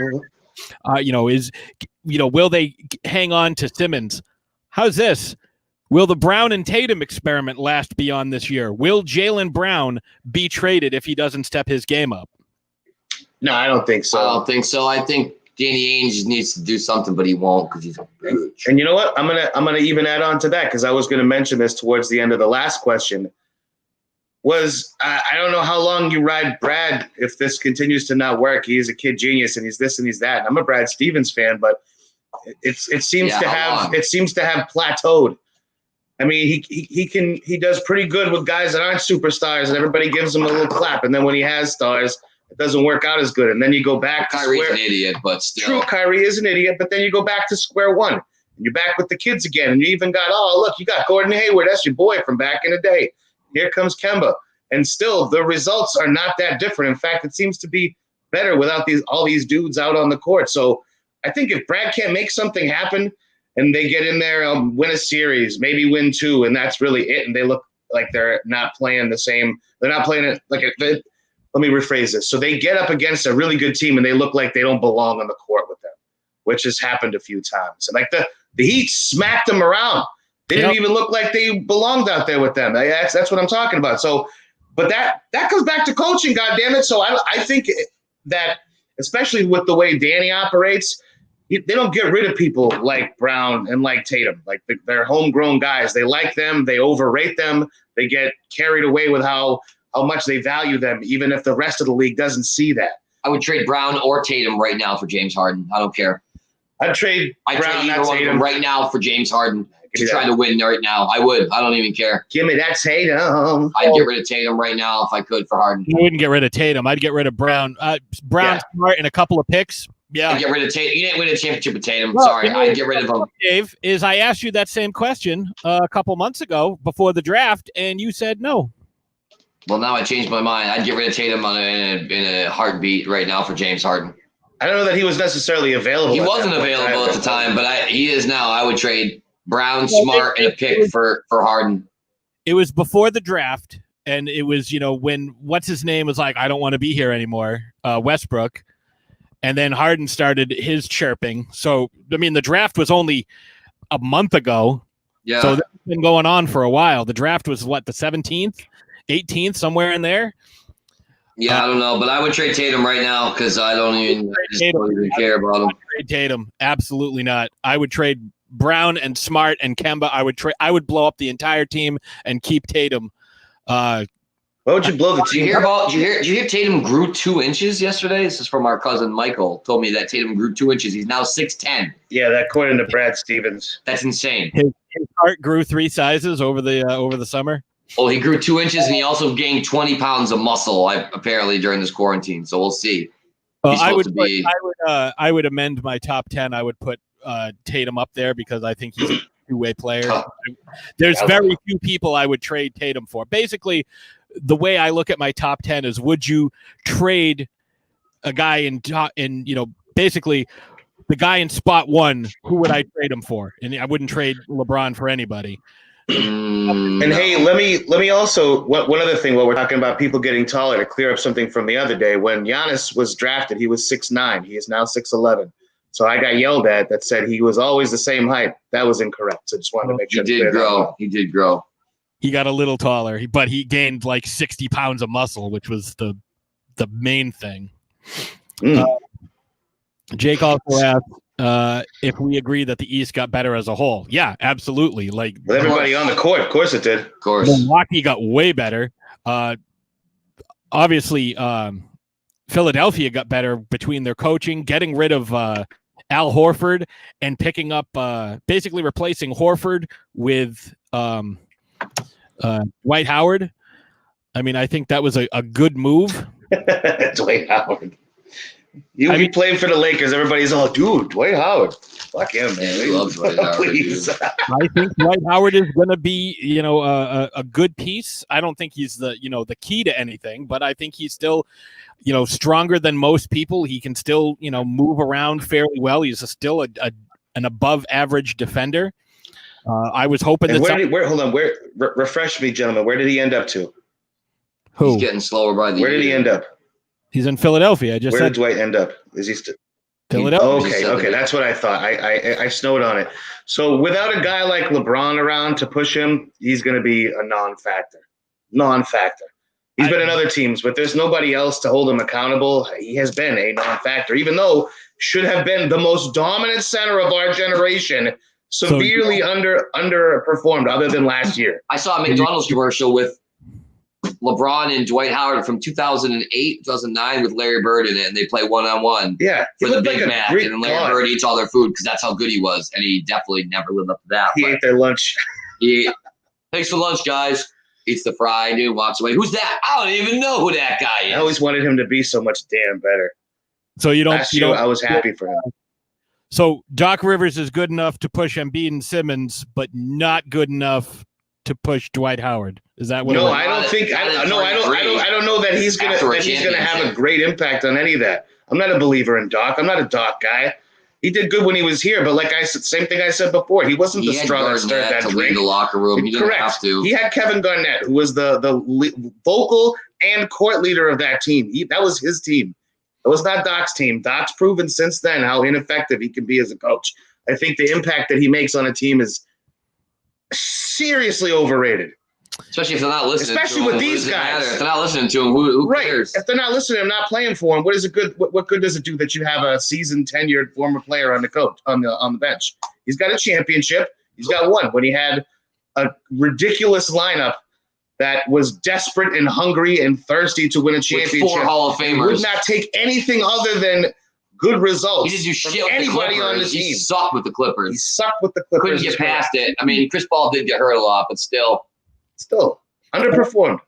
Will they hang on to Simmons? How's this? Will the Brown and Tatum experiment last beyond this year? Will Jaylen Brown be traded if he doesn't step his game up? No, I don't think so. I don't think so. I think Danny Ainge needs to do something, but he won't because he's huge. And you know what? I'm gonna even add on to that because I was gonna mention this towards the end of the last question. I don't know how long you ride Brad if this continues to not work. He's a kid genius and he's this and he's that. And I'm a Brad Stevens fan, but it seems to have plateaued. I mean, he does pretty good with guys that aren't superstars, and everybody gives him a little clap. And then when he has stars, it doesn't work out as good. And then you go back to Kyrie's an idiot, but still. True, Kyrie is an idiot, but then you go back to square one. And you're back with the kids again. And you even got, you got Gordon Hayward. That's your boy from back in the day. Here comes Kemba. And still, the results are not that different. In fact, it seems to be better without all these dudes out on the court. So I think if Brad can't make something happen and they get in there, win a series, maybe win two, and that's really it, and they look like they're not playing the same. They're not playing it like let me rephrase this. So they get up against a really good team, and they look like they don't belong on the court with them, which has happened a few times. And like the Heat smacked them around. They didn't even look like they belonged out there with them. That's what I'm talking about. So, but that comes back to coaching, goddammit. So I think that, especially with the way Danny operates, they don't get rid of people like Brown and like Tatum. Like they're homegrown guys. They like them. They overrate them. They get carried away with how much they value them, even if the rest of the league doesn't see that. I would trade Brown or Tatum right now for James Harden. I don't care. I'd trade Brown, either one of them right now for James Harden to try to win right now. I would. I don't even care. Give me that Tatum. I'd get rid of Tatum right now if I could for Harden. I wouldn't get rid of Tatum. I'd get rid of Brown. Brown, Smart, and a couple of picks. Yeah. I'd get rid of Tatum. You didn't win a championship with Tatum. Sorry. I'd get rid of him. Dave, I asked you that same question a couple months ago before the draft, and you said no. Well, now I changed my mind. I'd get rid of Tatum in a heartbeat right now for James Harden. I don't know that he was necessarily available. He wasn't available at the time, but he is now. I would trade Brown, Smart, and a pick for Harden. It was before the draft, and it was, when what's his name was like, I don't want to be here anymore, Westbrook. and then Harden started his chirping. So, I mean, the draft was only a month ago. Yeah. So that's been going on for a while. The draft was what, the 17th, 18th, somewhere in there? Yeah, I don't know, but I would trade Tatum right now because I don't even care about him. Trade Tatum, absolutely not. I would trade Brown and Smart and Kemba. I would blow up the entire team and keep Tatum. Why would you blow the team? Did you hear Tatum grew 2 inches yesterday? This is from our cousin Michael. Told me that Tatum grew 2 inches. He's now 6'10". Yeah, that according to Brad Stevens. That's insane. His heart grew 3 sizes over the summer. Oh, he grew 2 inches, and he also gained 20 pounds of muscle apparently during this quarantine. So we'll see. I would amend my top 10. I would put Tatum up there because I think he's a two-way player. There's very few people I would trade Tatum for. Basically, the way I look at my top 10 is: would you trade a guy basically the guy in spot 1? Who would I trade him for? And I wouldn't trade LeBron for anybody. And hey, let me also one other thing while we're talking about people getting taller, to clear up something from the other day. When Giannis was drafted, he was 6'9". He is now 6'11". So I got yelled at that said he was always the same height. That was incorrect. So just wanted to make sure. He did grow. He got a little taller, but he gained like 60 pounds of muscle, which was the main thing. Jake also asked if we agree that the East got better as a whole. Yeah, absolutely. Like with everybody on the court, of course it did. Of course, Milwaukee got way better. Obviously, Philadelphia got better between their coaching, getting rid of Al Horford and picking up, basically replacing Horford with Dwight Howard. I mean, I think that was a good move. Dwight Howard. He played for the Lakers. Everybody's all, dude, Dwight Howard. Fuck him, man. He loves Dwight Howard. Please. I think Dwight Howard is going to be, a good piece. I don't think he's the key to anything, but I think he's still, stronger than most people. He can still, move around fairly well. He's still an above average defender. I was hoping that. Refresh me, gentlemen. Where did he end up to? Who? He's getting slower by the year. Where did he end up? He's in Philadelphia. Where did Dwight end up? Is he still Philadelphia? Okay, that's what I thought. I snowed on it. So without a guy like LeBron around to push him, he's going to be a non-factor. He's been in other teams, but there's nobody else to hold him accountable. He has been a non-factor, even though should have been the most dominant center of our generation. Severely underperformed, other than last year. I saw a McDonald's commercial with LeBron and Dwight Howard from 2008, 2009 with Larry Bird in it, and they play one-on-one for the Big Mac, and then Larry Bird eats all their food because that's how good he was, and he definitely never lived up to that. He ate their lunch. Thanks for lunch, guys. Eats the fry, dude, walks away. Who's that? I don't even know who that guy is. I always wanted him to be so much damn better. So I was happy for him. So Doc Rivers is good enough to push Embiid and Simmons, but not good enough to push Dwight Howard. Is that what? No, I don't think. I don't know that he's gonna have a great impact on any of that. I'm not a believer in Doc. I'm not a Doc guy. He did good when he was here, but like I said, same thing I said before. He wasn't the straw that started that drink. Lead the locker room. He didn't have to. He had Kevin Garnett, who was the vocal and court leader of that team. That was his team. It was not Doc's team. Doc's proven since then how ineffective he can be as a coach. I think the impact that he makes on a team is seriously overrated. Especially if they're not listening. Especially with these guys. If they're not listening to him, who cares? If they're not listening, I'm not playing for him. What good does it do that you have a seasoned, tenured former player on the bench? He's got a championship. He's got one when he had a ridiculous lineup that was desperate and hungry and thirsty to win a championship. With 4 Hall of Famers. Would not take anything other than good results. He did do shit with anybody the on the Clippers. team. He sucked with the Clippers. He sucked with the Clippers. Couldn't get past it. I mean, Chris Paul did get hurt a lot, but still underperformed,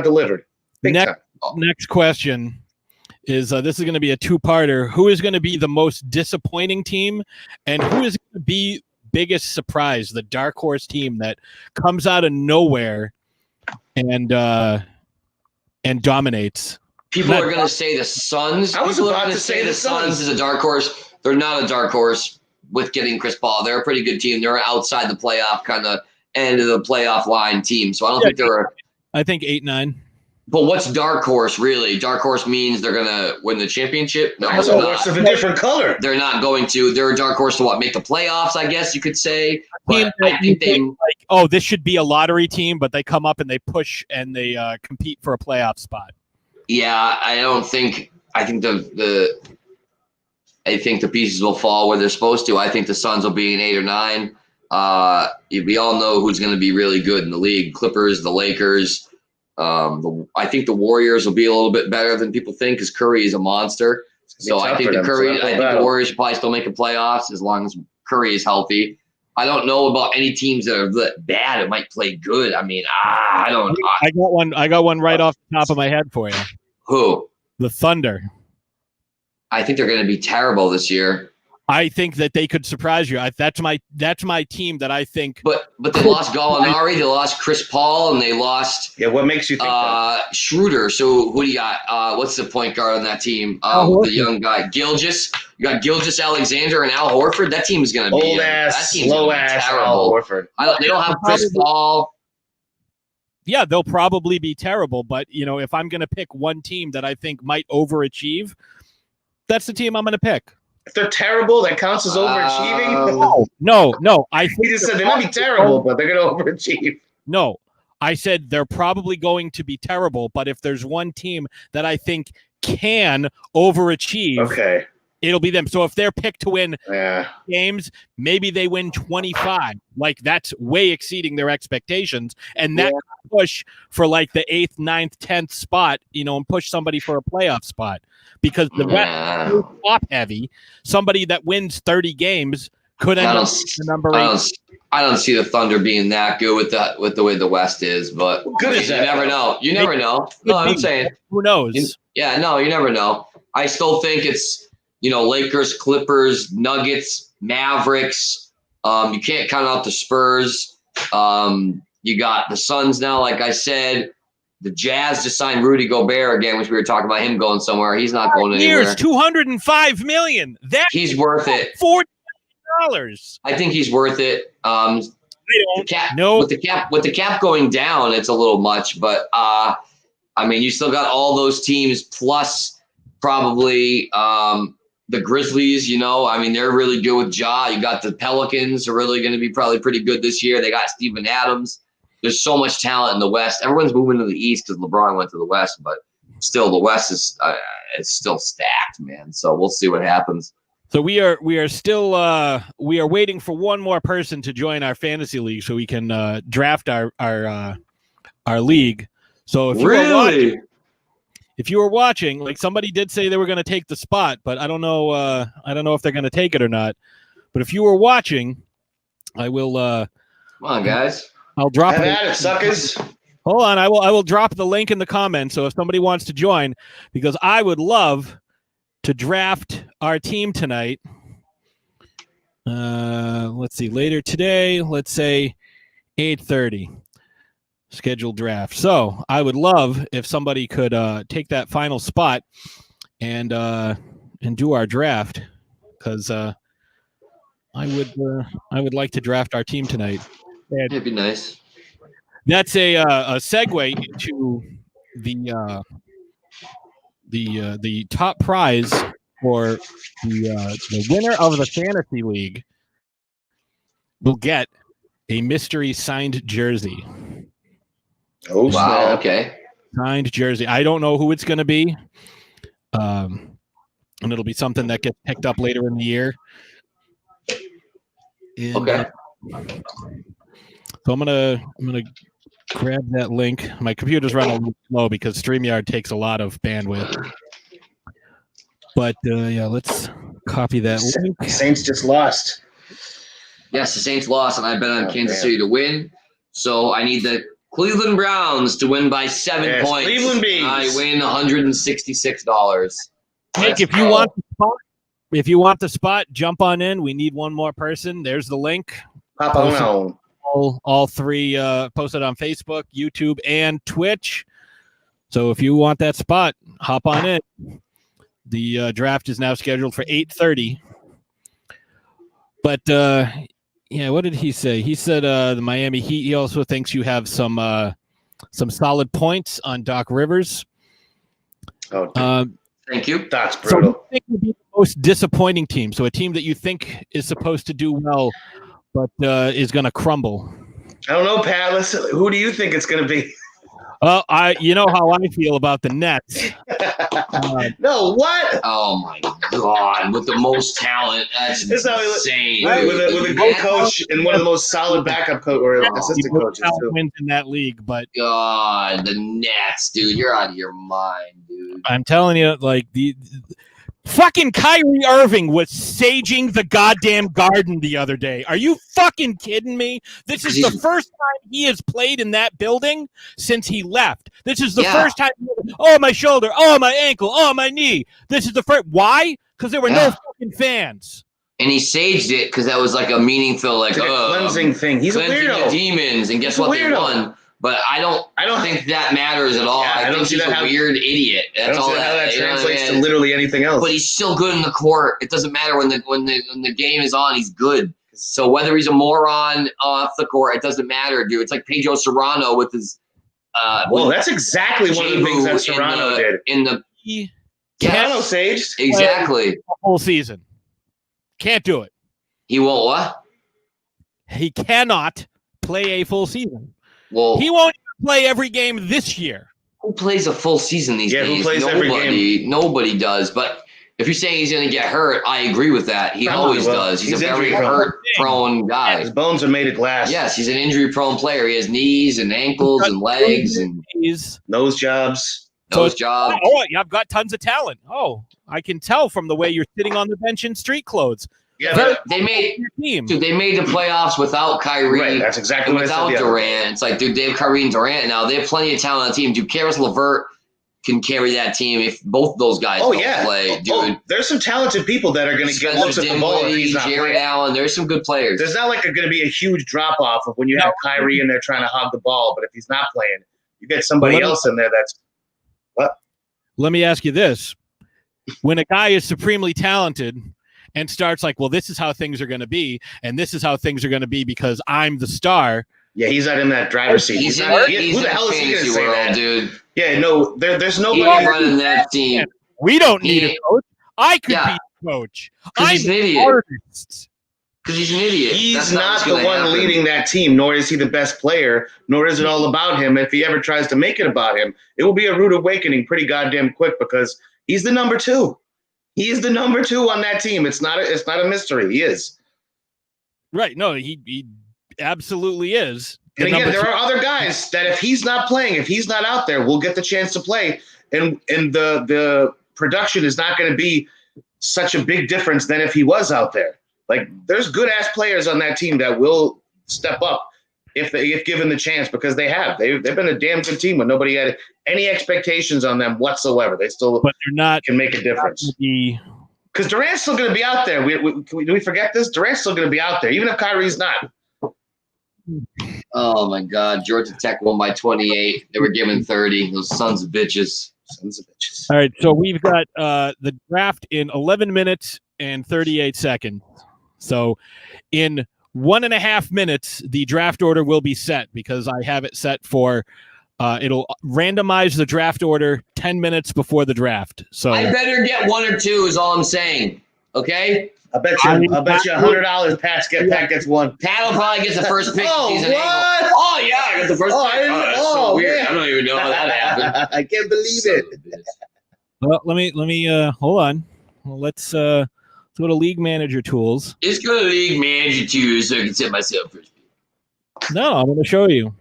delivered. Next question is this is going to be a 2-parter. Who is going to be the most disappointing team, and who is going to be biggest surprise, the dark horse team that comes out of nowhere and dominates? People are going to say the Suns. I was about to say the Suns is a dark horse. They're not a dark horse with getting Chris Paul. They're a pretty good team. They're outside the playoff kind of end of the playoff line team. So I don't think they're. I think 8-9. But what's dark horse really? Dark horse means they're gonna win the championship. No, That's they're a not. horse of a different color. They're not going to. They're a dark horse to what? Make the playoffs, I guess you could say. But I think they. Like, oh, this should be a lottery team, but they come up and they push and they compete for a playoff spot. Yeah, I don't think. I think I think the pieces will fall where they're supposed to. I think the Suns will be an 8 or 9. We all know who's going to be really good in the league: Clippers, the Lakers. I think the Warriors will be a little bit better than people think because Curry is a monster. So I think the Warriors should probably still make the playoffs as long as Curry is healthy. I don't know about any teams that are bad. It might play good. I mean, I don't. I got one right off the top of my head for you. Who? The Thunder. I think they're going to be terrible this year. I think that they could surprise you. That's my team that I think. But they lost Gallinari, they lost Chris Paul, and they lost. Yeah, what makes you think that? Schroeder. So who do you got? What's the point guard on that team? The young guy, Gilgeous. You got Gilgeous Alexander and Al Horford. That team is going to be old ass, that team's slow gonna be ass terrible. Al Horford. They don't have Chris Paul. Yeah, they'll probably be terrible. But if I'm going to pick one team that I think might overachieve, that's the team I'm going to pick. If they're terrible, that counts as overachieving? No. I think he just said they might be terrible, but they're going to overachieve. No, I said they're probably going to be terrible, but if there's one team that I think can overachieve, it'll be them. So if they're picked to win games, maybe they win 25. Like, that's way exceeding their expectations. And that push for like the 8th, 9th, 10th spot, and push somebody for a playoff spot. Because the rest is so top heavy. Somebody that wins 30 games could end up the number 8. I don't see the Thunder being that good with the way the West is, but you never know. You never know. No, I'm saying. Who knows? You never know. I still think it's, Lakers, Clippers, Nuggets, Mavericks. You can't count out the Spurs. You got the Suns now, like I said. The Jazz just signed Rudy Gobert again, which we were talking about him going somewhere. He's not going anywhere. Years, $205 million. He's worth it. $40. I think he's worth it. With the cap going down, it's a little much, but you still got all those teams plus probably the Grizzlies. They're really good with Ja. You got the Pelicans are really going to be probably pretty good this year. They got Steven Adams. There's so much talent in the West. Everyone's moving to the East because LeBron went to the West, but still the West is it's still stacked, man. So we'll see what happens. So we are still waiting for one more person to join our fantasy league so we can draft our league. So if you were watching, like, somebody did say they were going to take the spot, but I don't know if they're going to take it or not. But if you were watching, I will. Come on, guys. I'll drop it, suckers. Hold on, I will drop the link in the comments. So if somebody wants to join, because I would love to draft our team tonight. Let's see, later today. Let's say 8:30. Scheduled draft. So I would love if somebody could take that final spot and do our draft, because I would like to draft our team tonight. It'd be nice. That's a segue into the top prize for the winner of the fantasy league will get a mystery signed jersey. Oh, wow! Okay, signed jersey. I don't know who it's going to be, and it'll be something that gets picked up later in the year. And, okay. So I'm gonna grab that link. My computer's running a little slow because StreamYard takes a lot of bandwidth. But let's copy that link. Saints just lost. Yes, the Saints lost, and I bet on Kansas City to win. So I need the Cleveland Browns to win by 7 points. Cleveland Bees. I win $166. Hank, if you want the spot, jump on in. We need one more person. There's the link. Hop on. All three posted on Facebook, YouTube, and Twitch. So if you want that spot, hop on in. The draft is now scheduled for 8:30. But what did he say? He said the Miami Heat. He also thinks you have some some solid points on Doc Rivers. Thank you. That's So brutal. who do you think would be the most disappointing team? So a team that you think is supposed to do well, but is going to crumble. I don't know, Pat. Listen, who do you think it's going to be? You know how I feel about the Nets. No, what? Oh my God! With the most talent, that's insane. With a good coach and one of the most solid backup coach or assistant coaches too. Wins in that league, but God, the Nets, dude, you're out of your mind, dude. I'm telling you, like the fucking Kyrie Irving was saging the goddamn garden the other day. Are you fucking kidding me? This is the first time he has played in that building since he left. This is the first time. Oh, my shoulder. Oh, my ankle. Oh, my knee. This is the first. Why? Because there were no fucking fans. And he saged it because that was like a meaningful, like, cleansing thing. He's a weirdo. The demons, and guess what? They won. But I don't think that matters at all. I think he's a weird idiot. That's all. How that translates to literally anything else. But he's still good in the court. It doesn't matter when the game is on. He's good. So whether he's a moron off the court, it doesn't matter, dude. It's like Pedro Serrano with his. Well, that's exactly one of the things that Serrano did. Serrano saged exactly the whole season. Can't do it. He won't what? He cannot play a full season. Well, he won't even play every game this year. Who plays a full season these days? Who plays every game? Nobody does. But if you're saying he's going to get hurt, I agree with that. He always does. He's a very hurt-prone guy. His bones are made of glass. Yes, he's an injury-prone player. He has knees and ankles and legs and nose jobs. Oh, I've got tons of talent. Oh, I can tell from the way you're sitting on the bench in street clothes. Yeah, they made the playoffs without Kyrie. Right, that's exactly what without I said. Durant. It's like, dude, they have Kyrie and Durant now. They have plenty of talent on the team. Dude, Karis LeVert can carry that team if both those guys don't play. Dude, there's some talented people that are going to get looks at the ball. Jared Allen, there's some good players. There's not like going to be a huge drop off of when you have Kyrie in there trying to hog the ball, but if he's not playing, you get somebody else in there that's what? Let me ask you this: when a guy is supremely talented and starts like, well, this is how things are going to be, and this is how things are going to be because I'm the star. Yeah, he's not in that driver's seat. He's who the hell is he going to say that, dude? Yeah, no, there's nobody running that team. We don't need a coach. I could be the coach. He's an idiot. Because he's an idiot. He's not the one leading that team, nor is he the best player, nor is it all about him. If he ever tries to make it about him, it will be a rude awakening pretty goddamn quick because he's the number 2. He is the number 2 on that team. It's not a mystery. He is. Right. No, he absolutely is. And again, there are other guys that if he's not playing, if he's not out there, will get the chance to play. And the production is not going to be such a big difference than if he was out there. Like, there's good-ass players on that team that will step up if given the chance because they have. They've been a damn good team when nobody had any expectations on them whatsoever. They still can make a difference. Because Durant's still going to be out there. Do we forget this? Durant's still going to be out there, even if Kyrie's not. Oh, my God. Georgia Tech won by 28. They were given 30. Those sons of bitches. All right, so we've got the draft in 11 minutes and 38 seconds. So in 1.5 minutes, the draft order will be set because I have it set for it'll randomize the draft order 10 minutes before the draft. So I better get 1 or 2 is all I'm saying. Okay? I bet you $100 Pat gets 1. Pat will probably get the first pick. Oh, what? Oh, yeah, I got the first pick. That's so weird. Man. I don't even know how that happened. I can't believe it. Well, let me hold on. Well, let's go to League Manager Tools. Let's go to League Manager Tools so I can set myself first. No, I'm going to show you.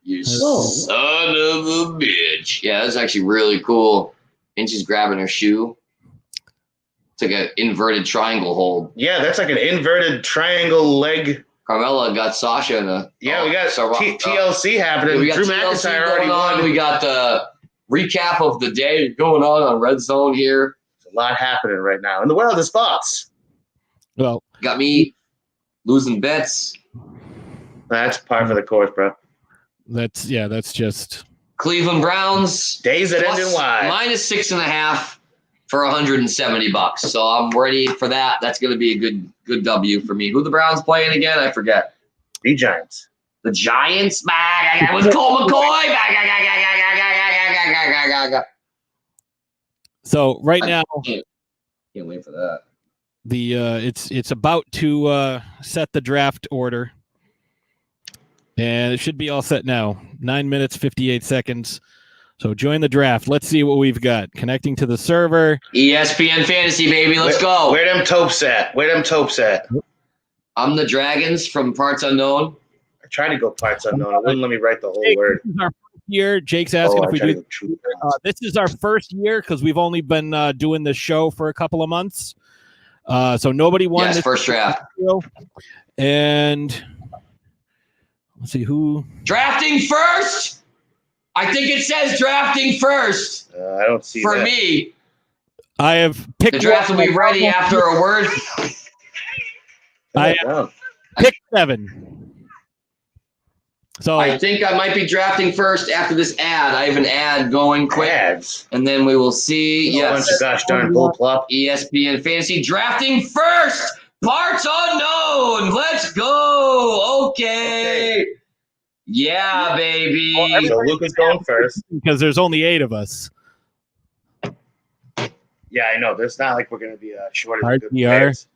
You son of a bitch. Yeah, that's actually really cool. And she's grabbing her shoe. It's like an inverted triangle hold. Yeah, that's like an inverted triangle leg. Carmella got Sasha in a. Yeah, we got TLC happening. We got Drew TLC McIntyre already won. We got the recap of the day going on Red Zone here. There's a lot happening right now in the world of sports. Well, got me losing bets. That's par for the course, bro. That's just Cleveland Browns days that end in Y minus 6.5 for $170. So I'm ready for that. That's going to be a good W for me. Who the Browns playing again? I forget. The Giants. The Giants with Colt McCoy. So right now, Can't wait for that. It's about to set the draft order, and it should be all set now. 9 minutes 58 seconds. So join the draft. Let's see what we've got. Connecting to the server. ESPN Fantasy, baby. Let's go. Where them topes at? I'm the Dragons from Parts Unknown. I tried to go Parts Unknown. It wouldn't let me write the whole word. This is our first year. Jake's asking if we do. This is our first year because we've only been doing this show for a couple of months. So nobody won this first draft. And let's see who. Drafting first. I think it says drafting first. I don't see for that. me. I have picked. The draft will be ready after a word. I have picked 7. So I think I might be drafting first after this ad. I have an ad going quick. Ads. And then we will see. Bunch of gosh darn bullplop. ESPN Fantasy drafting first. Parts Unknown. Let's go. Okay. Yeah, baby. So Luca's going first. Because there's only 8 of us. Yeah, I know. There's not like we're going to be shorter than good RTR. players.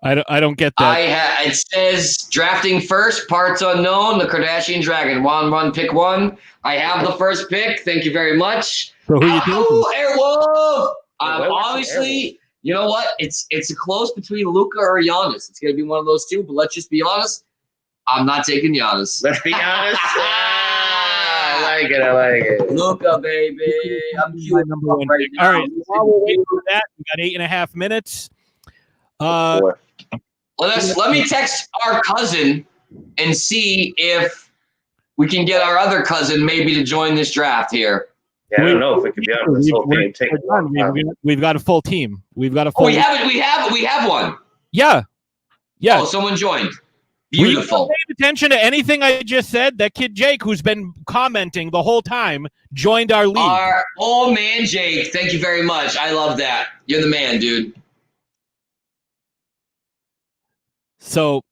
I don't get that. It says drafting first, Parts Unknown, the Kardashian Dragon. Run, pick 1. I have the first pick. Thank you very much. So who you taking? Airwolf! Obviously, you know what? It's a close between Luka or Giannis. It's going to be one of those two, but let's just be honest. I'm not taking Giannis. Let's be honest. I like it. Luka, baby. I'm cute. Number 1 pick. All right. While we're waiting for that, we got 8.5 minutes. Let me text our cousin and see if we can get our other cousin maybe to join this draft here. Yeah, I don't know if we can be on this whole thing. We've got a full team. We've got a full. We have one. Yeah. Oh, someone joined. Beautiful. Paying attention to anything I just said. That kid Jake, who's been commenting the whole time, joined our league. Our old man Jake. Thank you very much. I love that. You're the man, dude. So,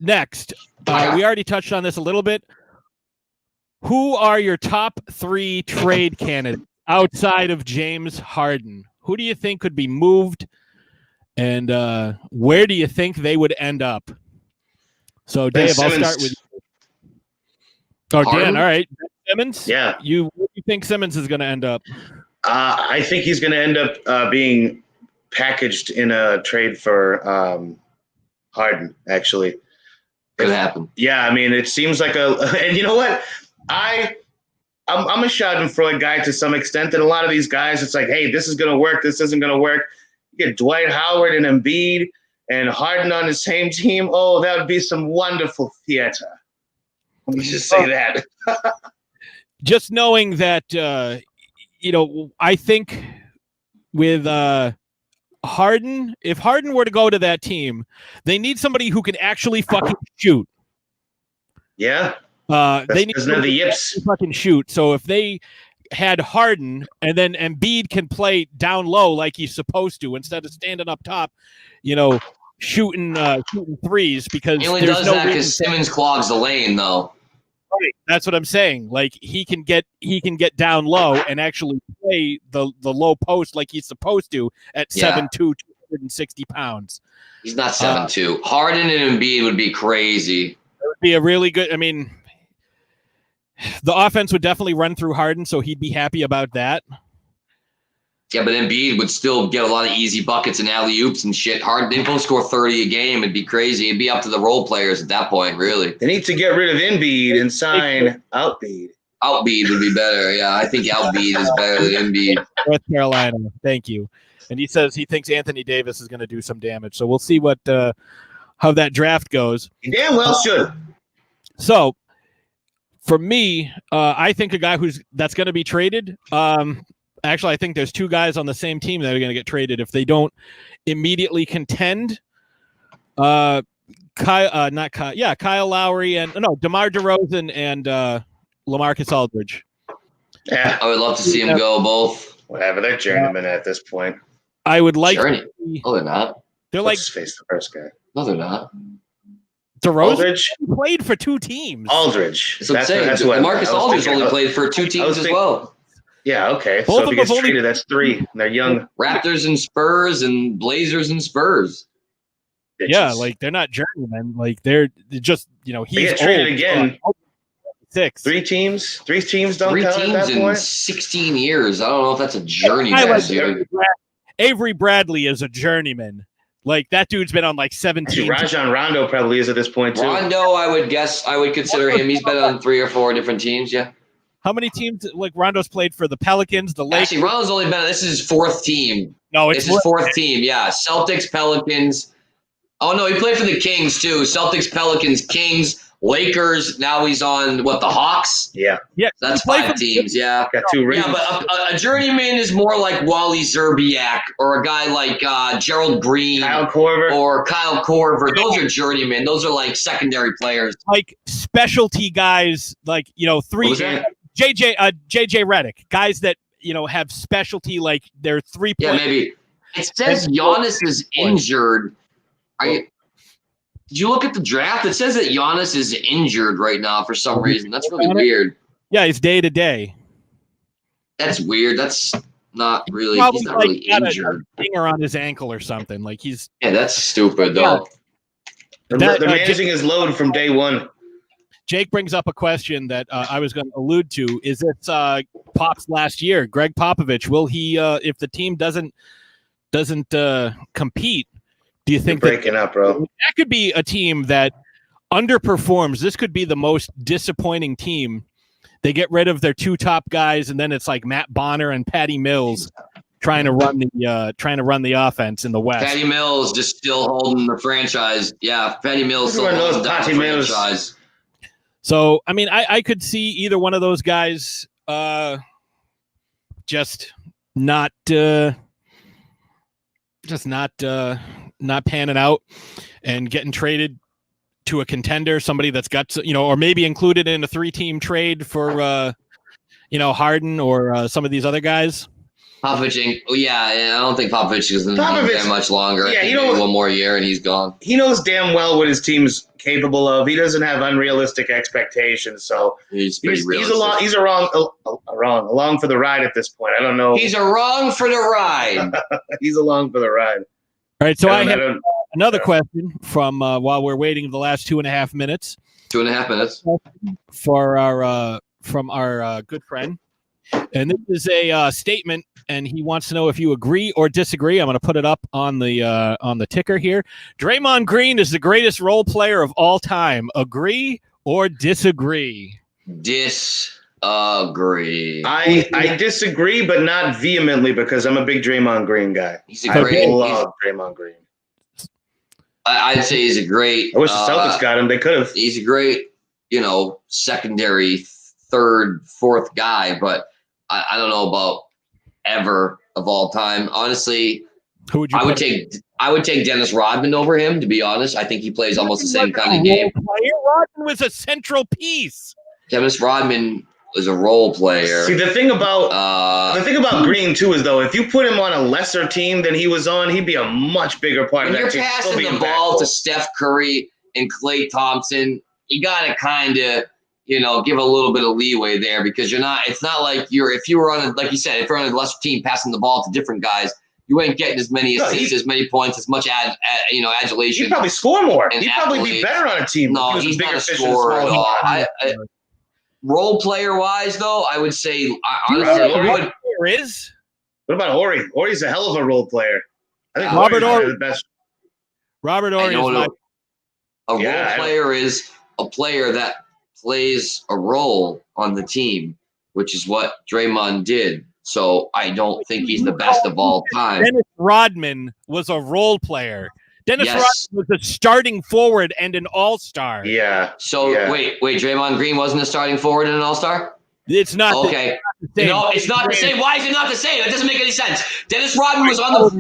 next, we already touched on this a little bit. Who are your top 3 trade candidates outside of James Harden? Who do you think could be moved, and where do you think they would end up? So, Dave, I'll start with you. Oh, Dan, all right. Simmons? Yeah. Where do you think Simmons is going to end up? I think he's going to end up being packaged in a trade for Harden, actually. Could happen. Yeah, I mean, it seems like and you know what? I'm a Schadenfreude guy to some extent, and a lot of these guys, it's like, hey, this is going to work, this isn't going to work. You get Dwight Howard and Embiid and Harden on the same team. Oh, that would be some wonderful theater. Let me just say that. Just knowing that, I think with Harden, if Harden were to go to that team, they need somebody who can actually fucking shoot. Yeah. They need the yips. Fucking shoot. So if they had Harden and then Embiid can play down low like he's supposed to instead of standing up top, shooting threes because he only does that because Simmons clogs the lane, though. Right. That's what I'm saying. Like he can get down low and actually play the low post like he's supposed to at 7'2", 260 pounds. He's not 7'2". Harden and Embiid would be crazy. It would be a really good. I mean, the offense would definitely run through Harden, so he'd be happy about that. Yeah, but Embiid would still get a lot of easy buckets and alley-oops and shit. Harden, they both score 30 a game. It'd be crazy. It'd be up to the role players at that point, really. They need to get rid of Embiid and sign Outbead. Outbead would be better. Yeah, I think Outbead is better than Embiid. North Carolina. Thank you. And he says he thinks Anthony Davis is going to do some damage. So we'll see what how that draft goes. He damn well should. So for me, I think a guy that's going to be traded. Actually, I think there's 2 guys on the same team that are going to get traded if they don't immediately contend. Kyle Lowry and DeMar DeRozan and LaMarcus Aldridge. Yeah, I would love to see him go both. Whatever, they're journeymen at this point. I would like. No, they're not. They're Let's face the first guy. No, they're not. DeRozan Aldridge played for 2 teams. Aldridge. That's what I'm saying. Marcus Aldridge only played for 2 teams as well. Yeah, okay. Both So of if he them gets have only- traded, that's 3. And they're young. Raptors and Spurs and Blazers and Spurs. Bitches. Yeah, like they're not journeymen. Like they're just, you know, They he's get traded old. again. 6. 3 teams? 3 teams don't 3 count at teams that in point? 16 years. I don't know if that's a journeyman. I like dude. Avery Bradley is a journeyman. Like that dude's been on like 17 Actually, Rajon Rondo probably is at this point too. Rondo, I would consider him. He's been on 3 or 4 different teams. Yeah. How many teams? Like Rondo's played for the Pelicans, the Lakers. Actually, Rondo's only been. This is his 4th team. No, it's his 4th team. Yeah, Celtics, Pelicans. Oh no, he played for the Kings too. Celtics, Pelicans, Kings, Lakers. Now he's on the Hawks. Yeah. Yeah, that's 5 teams. Yeah, got 2 rings. Yeah, but a journeyman is more like Wally Zerbiak or a guy like Gerald Green, Kyle Korver, or Kyle Korver. Those are journeymen. Those are like secondary players, like specialty guys. Like JJ Redick, guys that have specialty. Like they're 3 Yeah, points. maybe. It says Giannis is injured. Did you look at the draft? It says that Giannis is injured right now for some reason. That's really weird. Yeah, he's day to day. That's weird. That's not really. Probably He's not really got injured. a finger on his ankle or something. Like he's. Yeah, that's stupid though. They're managing his load from day 1. Jake brings up a question that I was going to allude to. Is it Pop's last year? Greg Popovich, will he? If the team doesn't compete, do you think You're breaking up, bro? That could be a team that underperforms? This could be the most disappointing team. They get rid of their 2 top guys, and then it's like Matt Bonner and Patty Mills trying to run the offense in the West. Patty Mills just still holding the franchise. Yeah, Patty Mills still Everyone holding knows down Patty the Mills. franchise. So I mean, I could see either one of those guys just not panning out and getting traded to a contender, somebody that's got, or maybe included in a 3-team trade for, Harden or some of these other guys. Popovich, I don't think Popovich is going to be there much longer. Yeah, I think maybe 1 more year and he's gone. He knows damn well what his team's capable of. He doesn't have unrealistic expectations, so he's along for the ride at this point. I don't know. He's along for the ride. He's along for the ride. All right, so I have another question from while we're waiting the last 2.5 minutes. 2.5 minutes for our from our good friend, and this is a statement, and he wants to know if you agree or disagree. I'm going to put it up on the ticker here. Draymond Green is the greatest role player of all time. Agree or disagree? Disagree. I disagree, but not vehemently because I'm a big Draymond Green guy. I love Draymond Green. I'd say he's a great. I wish the Celtics got him. They could have. He's a great, secondary, 3rd, 4th guy, but I don't know about ever of all time. Honestly, who would you? I would take Dennis Rodman over him. To be honest, I think he plays almost the same kind of game. Rodman was a central piece. Dennis Rodman was a role player. See, the thing about Green too is though, if you put him on a lesser team than he was on, he'd be a much bigger part of that team. When you're passing the ball to Steph Curry and Klay Thompson, you got to kind of, give a little bit of leeway there because it's not like if you were on like you said, if you're on a lesser team passing the ball to different guys, you ain't getting as many assists, as many points, as much adulation. He'd probably score more. He'd probably be better on a team. No, he's not a scorer at all. Role player wise, though, I would say honestly, What about Horry? Horry's a hell of a role player. I think Robert Horry's Horry. the best. Robert Horry is role player is a player that plays a role on the team, which is what Draymond did. So I don't think he's the best of all time. Dennis Rodman was a role player. Dennis Rodman was a starting forward and an all-star. Yeah. So wait, Draymond Green wasn't a starting forward and an all-star? It's not. Okay. No, it's not the same. Why is it not the same? It doesn't make any sense. Dennis Rodman was on the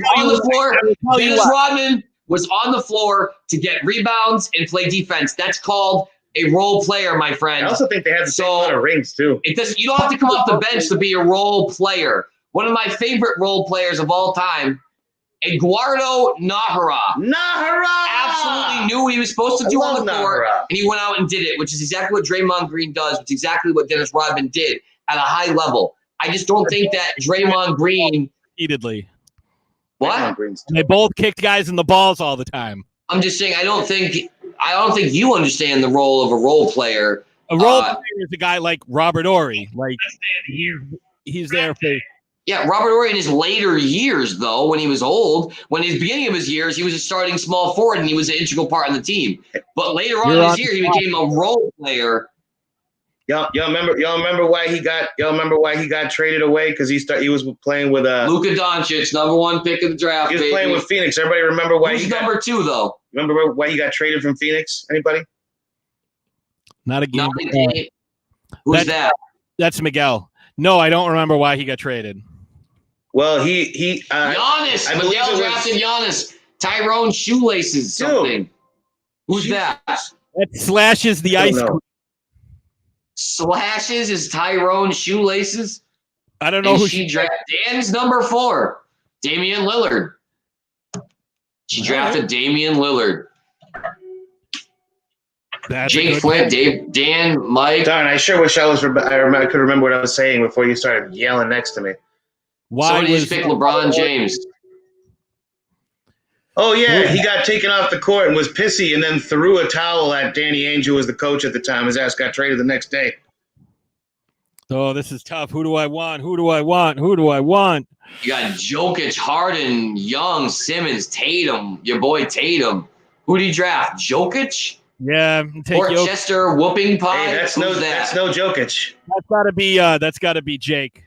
floor. Dennis Rodman was on the floor to get rebounds and play defense. That's called a role player, my friend. I also think they had the same amount of rings too. You don't have to come off the bench to be a role player. One of my favorite role players of all time Eduardo Nájera. Nájera! Absolutely knew what he was supposed to do on the court, and he went out and did it, which is exactly what Draymond Green does, which is exactly what Dennis Rodman did at a high level. I just don't think that Draymond Green repeatedly. What? They both kicked guys in the balls all the time. I'm just saying I don't think you understand the role of a role player. A role player is a guy like Robert Horry. Like he's there for. Yeah, Robert Horry in his later years, though, when he was old, when his beginning of his years, he was a starting small forward and he was an integral part in the team. But later on in his year, he became a role player. Y'all remember why he got traded away? Because he was playing with Luka Doncic, number 1 pick of the draft. He was playing with Phoenix. Everybody remember why Who's number 2 though? Remember why he got traded from Phoenix? Anybody? Not a game. Who's that? That's Miguel. No, I don't remember why he got traded. Well, Giannis. Miguel drafted Giannis. Tyrone Shoelaces something. Who's that? That slashes the ice cream. Slashes is Tyrone Shoelaces. I don't know who she drafted. Dan's number 4, Damian Lillard. She drafted Damian Lillard. Jake Flint, Dan, Mike. Darn, I sure wish I could remember what I was saying before you started yelling next to me. Why did you pick LeBron James? Oh, yeah, he got taken off the court and was pissy and then threw a towel at Danny Ainge, who was the coach at the time. His ass got traded the next day. Oh, this is tough. Who do I want? Who do I want? Who do I want? You got Jokic, Harden, Young, Simmons, Tatum, your boy Tatum. Who did he draft? Jokic? Yeah, Portchester, whooping pie. Hey, that's no Jokic. That's gotta be Jake.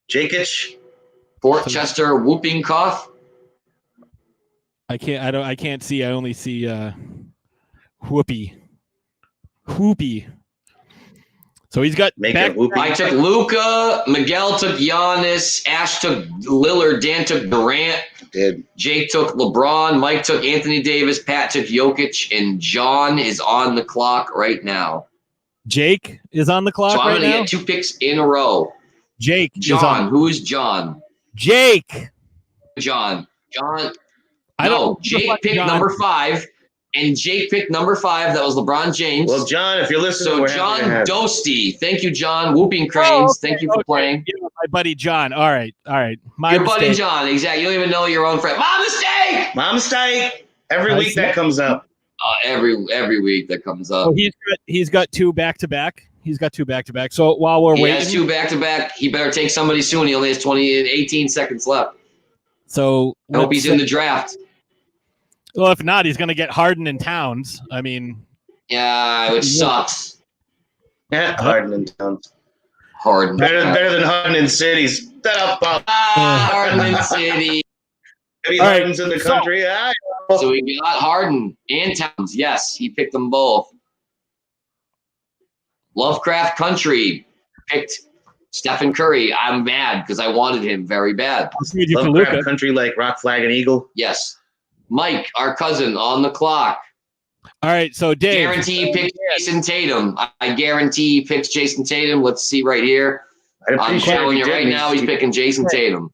Jakic? Portchester, whooping cough. I can't see. I only see Whoopi. So he's got I took Luka, Miguel took Giannis, Ash took Lillard, Dan took Durant, Jake took LeBron, Mike took Anthony Davis, Pat took Jokic, and John is on the clock right now. Jake is on the clock so right now? I'm going to get 2 picks in a row. Jake John. Who is John? Jake. John. Jake picked number 5. And Jake picked number 5. That was LeBron James. Well, John, if you're listening, so John Dostie. Thank you, John. Whooping Cranes. Thank you for playing. Yeah, my buddy John. All right. Your buddy John. Exactly. You don't even know your own friend. My mistake. Every week that comes up. Every week that comes up. So he's got 2 back-to-back. So while we're waiting, he has 2 back-to-back. He better take somebody soon. He only has 18 seconds left. So I hope he's in the draft. Well, if not, he's going to get Harden and Towns. I mean, yeah, which sucks. Yeah, Harden and Towns. Better than Harden in cities. Harden in city. Maybe Harden's in the country. So we got Harden and Towns. Yes, he picked them both. Lovecraft Country picked Stephen Curry. I'm mad because I wanted him very bad. Lovecraft Country like Rock, Flag, and Eagle? Yes. Mike, our cousin, on the clock. All right, so Dave. Guarantee he picks Jason Tatum. I guarantee he picks Jason Tatum. Let's see right here. I'm showing you right now he's picking Jason Tatum.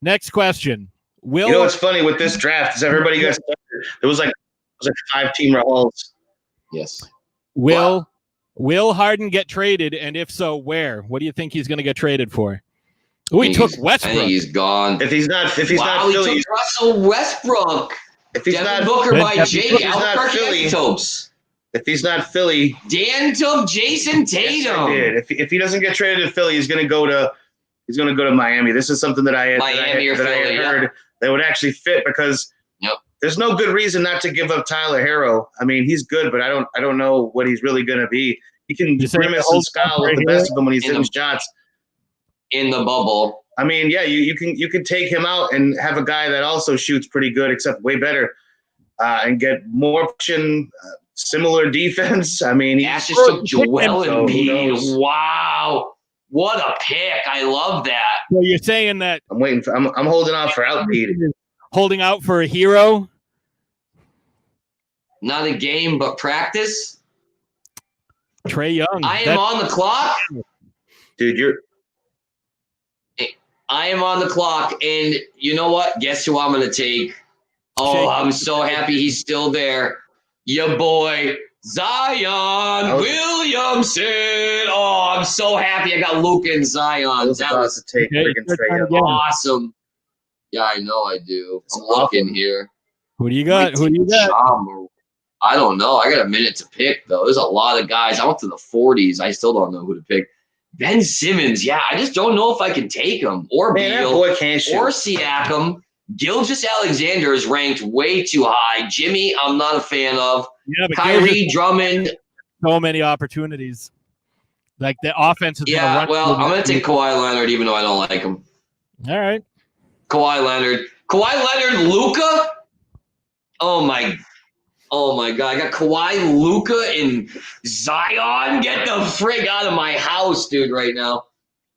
Next question. You know what's funny with this draft is everybody got started. It was like 5-team rolls. Yes. Will Harden get traded, and if so, where? What do you think he's going to get traded for? Oh, he took Westbrook. I think he's gone. If he's not Philly, he took Russell Westbrook. If he's Devin not Booker by Jake Philly, if he's not Philly, Dan took Jason Tatum. Yes, if he doesn't get traded to Philly, he's going to go to Miami. This is something that I had heard that would actually fit because there's no good reason not to give up Tyler Herro. I mean, he's good, but I don't know what he's really going to be. He can grimace and scowl with the best of them when he's hitting shots in the bubble. I mean, yeah, you can take him out and have a guy that also shoots pretty good, except way better, and get more action, similar defense. I mean, he just took Joel Embiid. Wow, what a pick! I love that. So you're saying that I'm waiting for I'm holding out for Embiid. Holding out for a hero. Not a game, but practice. Trae Young. I am on the clock, dude. I am on the clock, and you know what? Guess who I'm going to take? Oh, I'm so happy he's still there. Your boy, Zion Williamson. Oh, I'm so happy I got Luka and Zion. That was to take freaking Trey Young. awesome. Yeah, I know I do. I'm looking here. Who do you got? Who do you got? I don't know. I got a minute to pick, though. There's a lot of guys. I went to the 40s. I still don't know who to pick. Ben Simmons, yeah. I just don't know if I can take him. Or Beal. Or Siakam. Gilgeous-Alexander is ranked way too high. Jimmy, I'm not a fan of. Yeah, but Kyrie, Drummond. So many opportunities. Like, the offense is going to run. Well, I'm going to take Kawhi Leonard even though I don't like him. All right. Kawhi Leonard, Luka. Oh my God! I got Kawhi, Luka, and Zion. Get the frig out of my house, dude! Right now,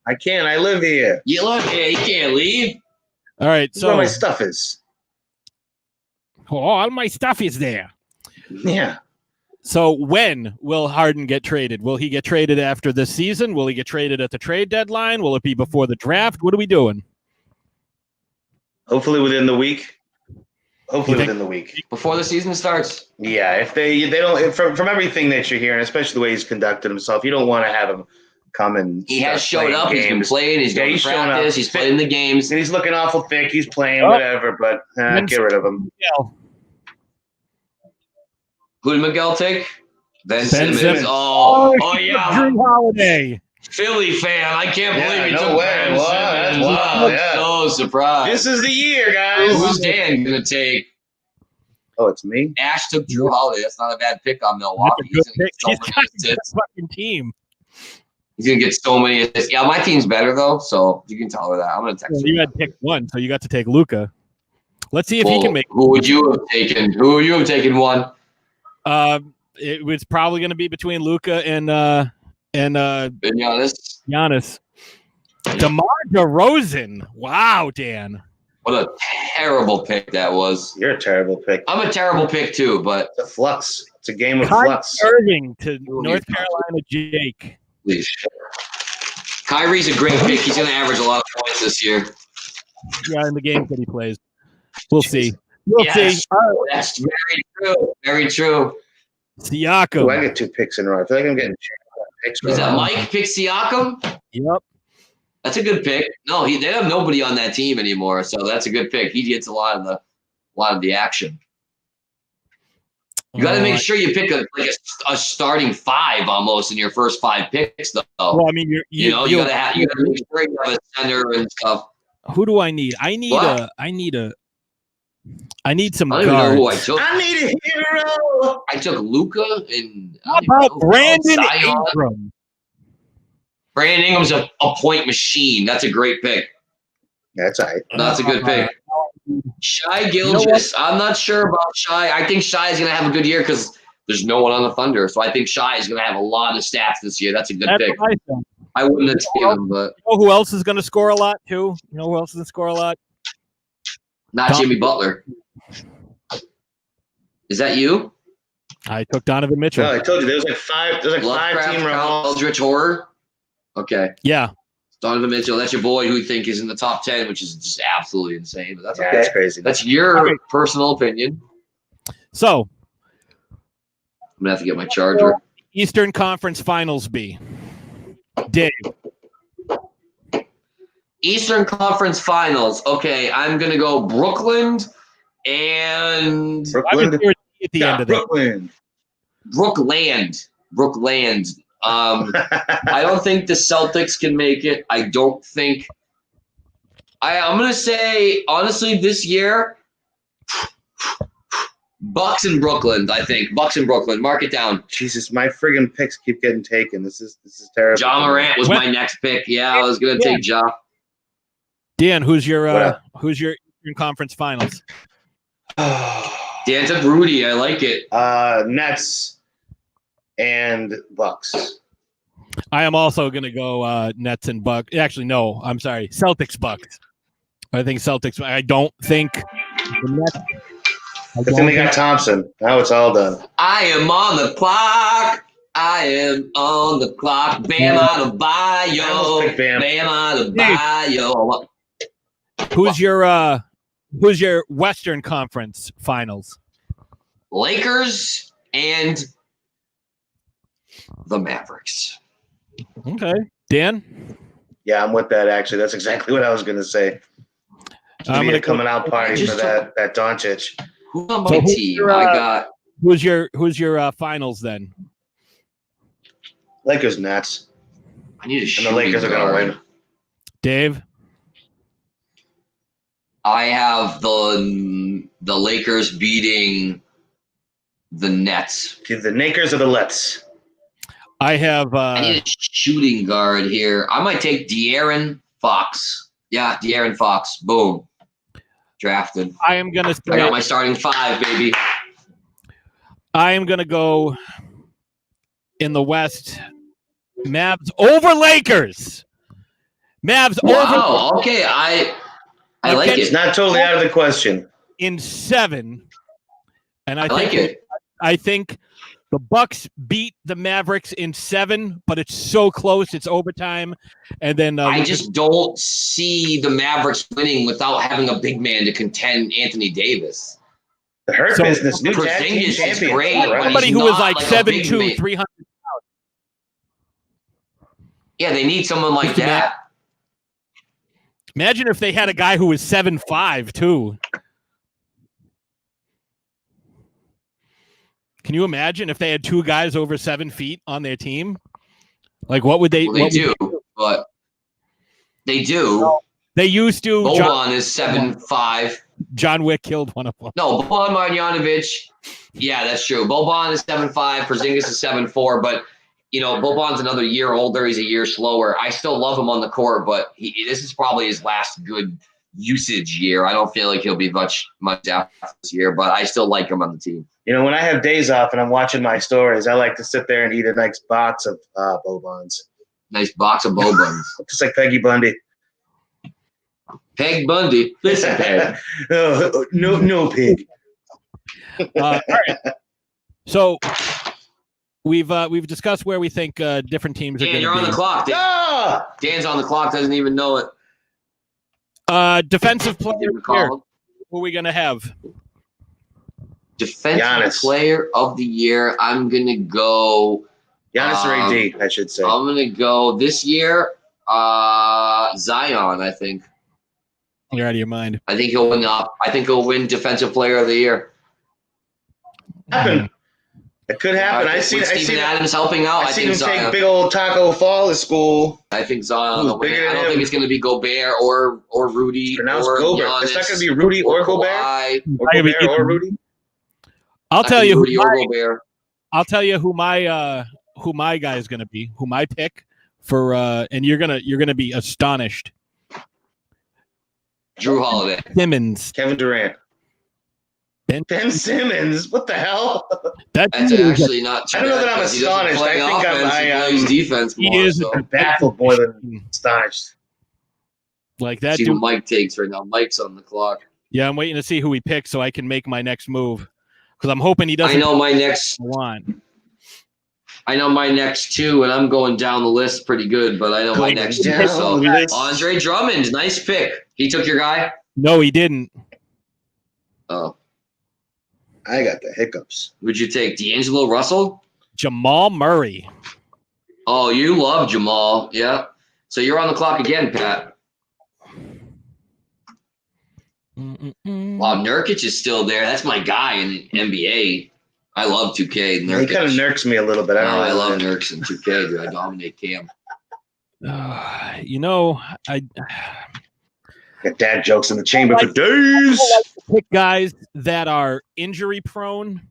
I can't. I live here. You live here. You can't leave. All right. This is So where my stuff is. all my stuff is there. Yeah. So when will Harden get traded? Will he get traded after this season? Will he get traded at the trade deadline? Will it be before the draft? What are we doing? Hopefully within the week. Before the season starts. Yeah, if they don't from everything that you're hearing, especially the way he's conducted himself, you don't want to have him come and. He has showed up. He's been playing. He's going to practice. He's playing the games. And he's looking awful thick. He's playing whatever, but get rid of him. Who did Miguel take? Ben Simmons. Oh yeah. Drew Holiday. Philly fan. I can't believe he no took way. Ben Simmons. Wow, I'm so surprised. This is the year, guys. Who's Dan going to take? Oh, it's me. Ash took Drew Holiday. That's not a bad pick on Milwaukee. He's going to get so many assists. Fucking team. He's going to get so many assists. Yeah, my team's better, though, so you can tell her that. I'm going to text You had picked one, so you got to take Luka. Let's see if he can make. Who would you have taken? Who would you have taken one? It was probably going to be between Luka and Giannis. DeMar DeRozan. Wow, Dan. What a terrible pick that was. You're a terrible pick. I'm a terrible pick too, but it's a flux. It's a game of Kyrie flux. Irving to North Carolina Jake. Please. Kyrie's a great pick. He's going to average a lot of points this year. Yeah, in the games that he plays. We'll see. We'll see. That's very true. Very true. Siakam. Ooh, I get 2 picks in a row. I feel like I'm getting picks. Is that Mike pick Siakam? Yep. That's a good pick. No, they have nobody on that team anymore, so that's a good pick. He gets a lot of the action. You got to make sure you pick a starting 5 almost in your first 5 picks, though. Well, I mean, you got to make sure you have a center and stuff. Who do I need? I need some I don't even know guards. who I took. I need a hero. I took Luka and How about Brandon Ingram? Brandon Ingram's a point machine. That's a great pick. That's all right. That's a good pick. Shai Gilgeous. I'm not sure about Shai. I think Shai is going to have a good year because there's no one on the Thunder. So I think Shai is going to have a lot of stats this year. That's a good pick. I wouldn't have taken him, but. You know who else is going to score a lot, too? You know who else is going to score a lot? Not Jimmy Butler. Is that you? I took Donovan Mitchell. No, I told you. There's like 5 team rounds. Eldritch Horror. Okay. Yeah. Donovan Mitchell, that's your boy who you think is in the top 10, which is just absolutely insane. But that's okay. That's crazy. That's your personal opinion. So I'm gonna have to get my charger. Eastern Conference Finals B. Dave. Eastern Conference Finals. Okay, I'm gonna go Brooklyn and Brooklyn at the end of Brooklyn. Brookland. I don't think the Celtics can make it. I don't think. I'm gonna say honestly this year, Bucks and Brooklyn. I think Bucks and Brooklyn. Mark it down. Jesus, my friggin' picks keep getting taken. This is terrible. Ja Morant was my next pick. Yeah, I was gonna take Ja. Dan, who's your Eastern Conference Finals? Dan took Rudy. I like it. Nets and Bucks. I am also going to go Nets and Bucks. Actually, no. I'm sorry. Celtics, Bucks. I think Celtics. I don't think the Nets. I think they got Thompson. Now it's all done. I am on the clock. I am on the clock. Bam out of bio. Bam. Bam out of bio. Who's your Western Conference Finals? Lakers and the Mavericks. Okay, Dan. Yeah, I'm with that. Actually, that's exactly what I was going to say. It's going to be a coming out party for that Doncic. Who's on my team? I got. Who's your finals then? Lakers, Nets. I need a shooting And the Lakers are going to win. Dave. I have the Lakers beating the Nets. Okay, the Lakers or the Lets? I have. I need a shooting guard here. I might take De'Aaron Fox. Yeah, De'Aaron Fox. Boom. Drafted. I am gonna. I got my starting 5, baby. I am gonna go in the West. Mavs over Lakers. Mavs over. Wow. Okay. I like it. It's not totally out of the question. In 7, and I like it. I think the Bucks beat the Mavericks in 7, but it's so close. It's overtime, and then I just don't see the Mavericks winning without having a big man to contend Anthony Davis. The Hurt Business, new tag team Porzingis is champion. great. but somebody he's who was not like a 7'2", big man. 300. Yeah, they need someone like that. Imagine if they had a guy who was 7'5" too. Can you imagine if they had 2 guys over 7 feet on their team? Like, what would they? Well, they do, but they do. They used to. Boban is 7'5". John Wick killed one of them. No, Boban Marjanovic. Yeah, that's true. Boban is 7'5". Porzingis is 7'4". But Boban's another year older. He's a year slower. I still love him on the court, but this is probably his last good usage year. I don't feel like he'll be much after this year, but I still like him on the team. When I have days off and I'm watching my stories, I like to sit there and eat a nice box of Bobans. Nice box of Bobans. Just like Peggy Bundy. Peg Bundy. Listen, Peg. No pig. All right. So we've discussed where we think different teams are going to be. Dan, you're on the clock. Dan. Dan's on the clock. Doesn't even know it. Defensive player of the year. Who are we going to have? Defensive player of the year. I'm going to go. Giannis or AD, I should say. I'm going to go this year. Zion, I think. You're out of your mind. I think he'll win. I think he'll win Defensive Player of the Year. Happen. It could happen. I see Steven Adams helping out. I seen him take big old Taco Fall to school. I think Zion will win. I don't think it's going to be Gobert or Rudy. Pronounced or Gobert. Giannis, it's not going to be Rudy or Gobert. Or Gobert or Rudy. I'll tell you Rudy or Gobert. I'll tell you who my guy is going to be. Who my pick for and you're gonna be astonished. Drew Holiday. Simmons. Kevin Durant. Ben Simmons. What the hell? That's actually not too I don't know bad that I'm because he doesn't astonished. play I think offense, he plays defense He more. is I'm baffled more than astonished. Like that. See who Mike takes right now. Mike's on the clock. Yeah, I'm waiting to see who he picks so I can make my next move. Because I'm hoping he doesn't. I know my next one. I know my next 2, and I'm going down the list pretty good, but I know my next 2. So Andre Drummond, nice pick. He took your guy? No, he didn't. Oh. I got the hiccups. Who'd you take? D'Angelo Russell? Jamal Murray. Oh, you love Jamal. Yeah. So you're on the clock again, Pat. Wow, Nurkic is still there. That's my guy in the NBA. I love 2K. Nurkic. He kind of nurks me a little bit. I love Nurks in 2K, dude. I dominate Cam. I got dad jokes in the chamber for days. Pick guys that are injury prone.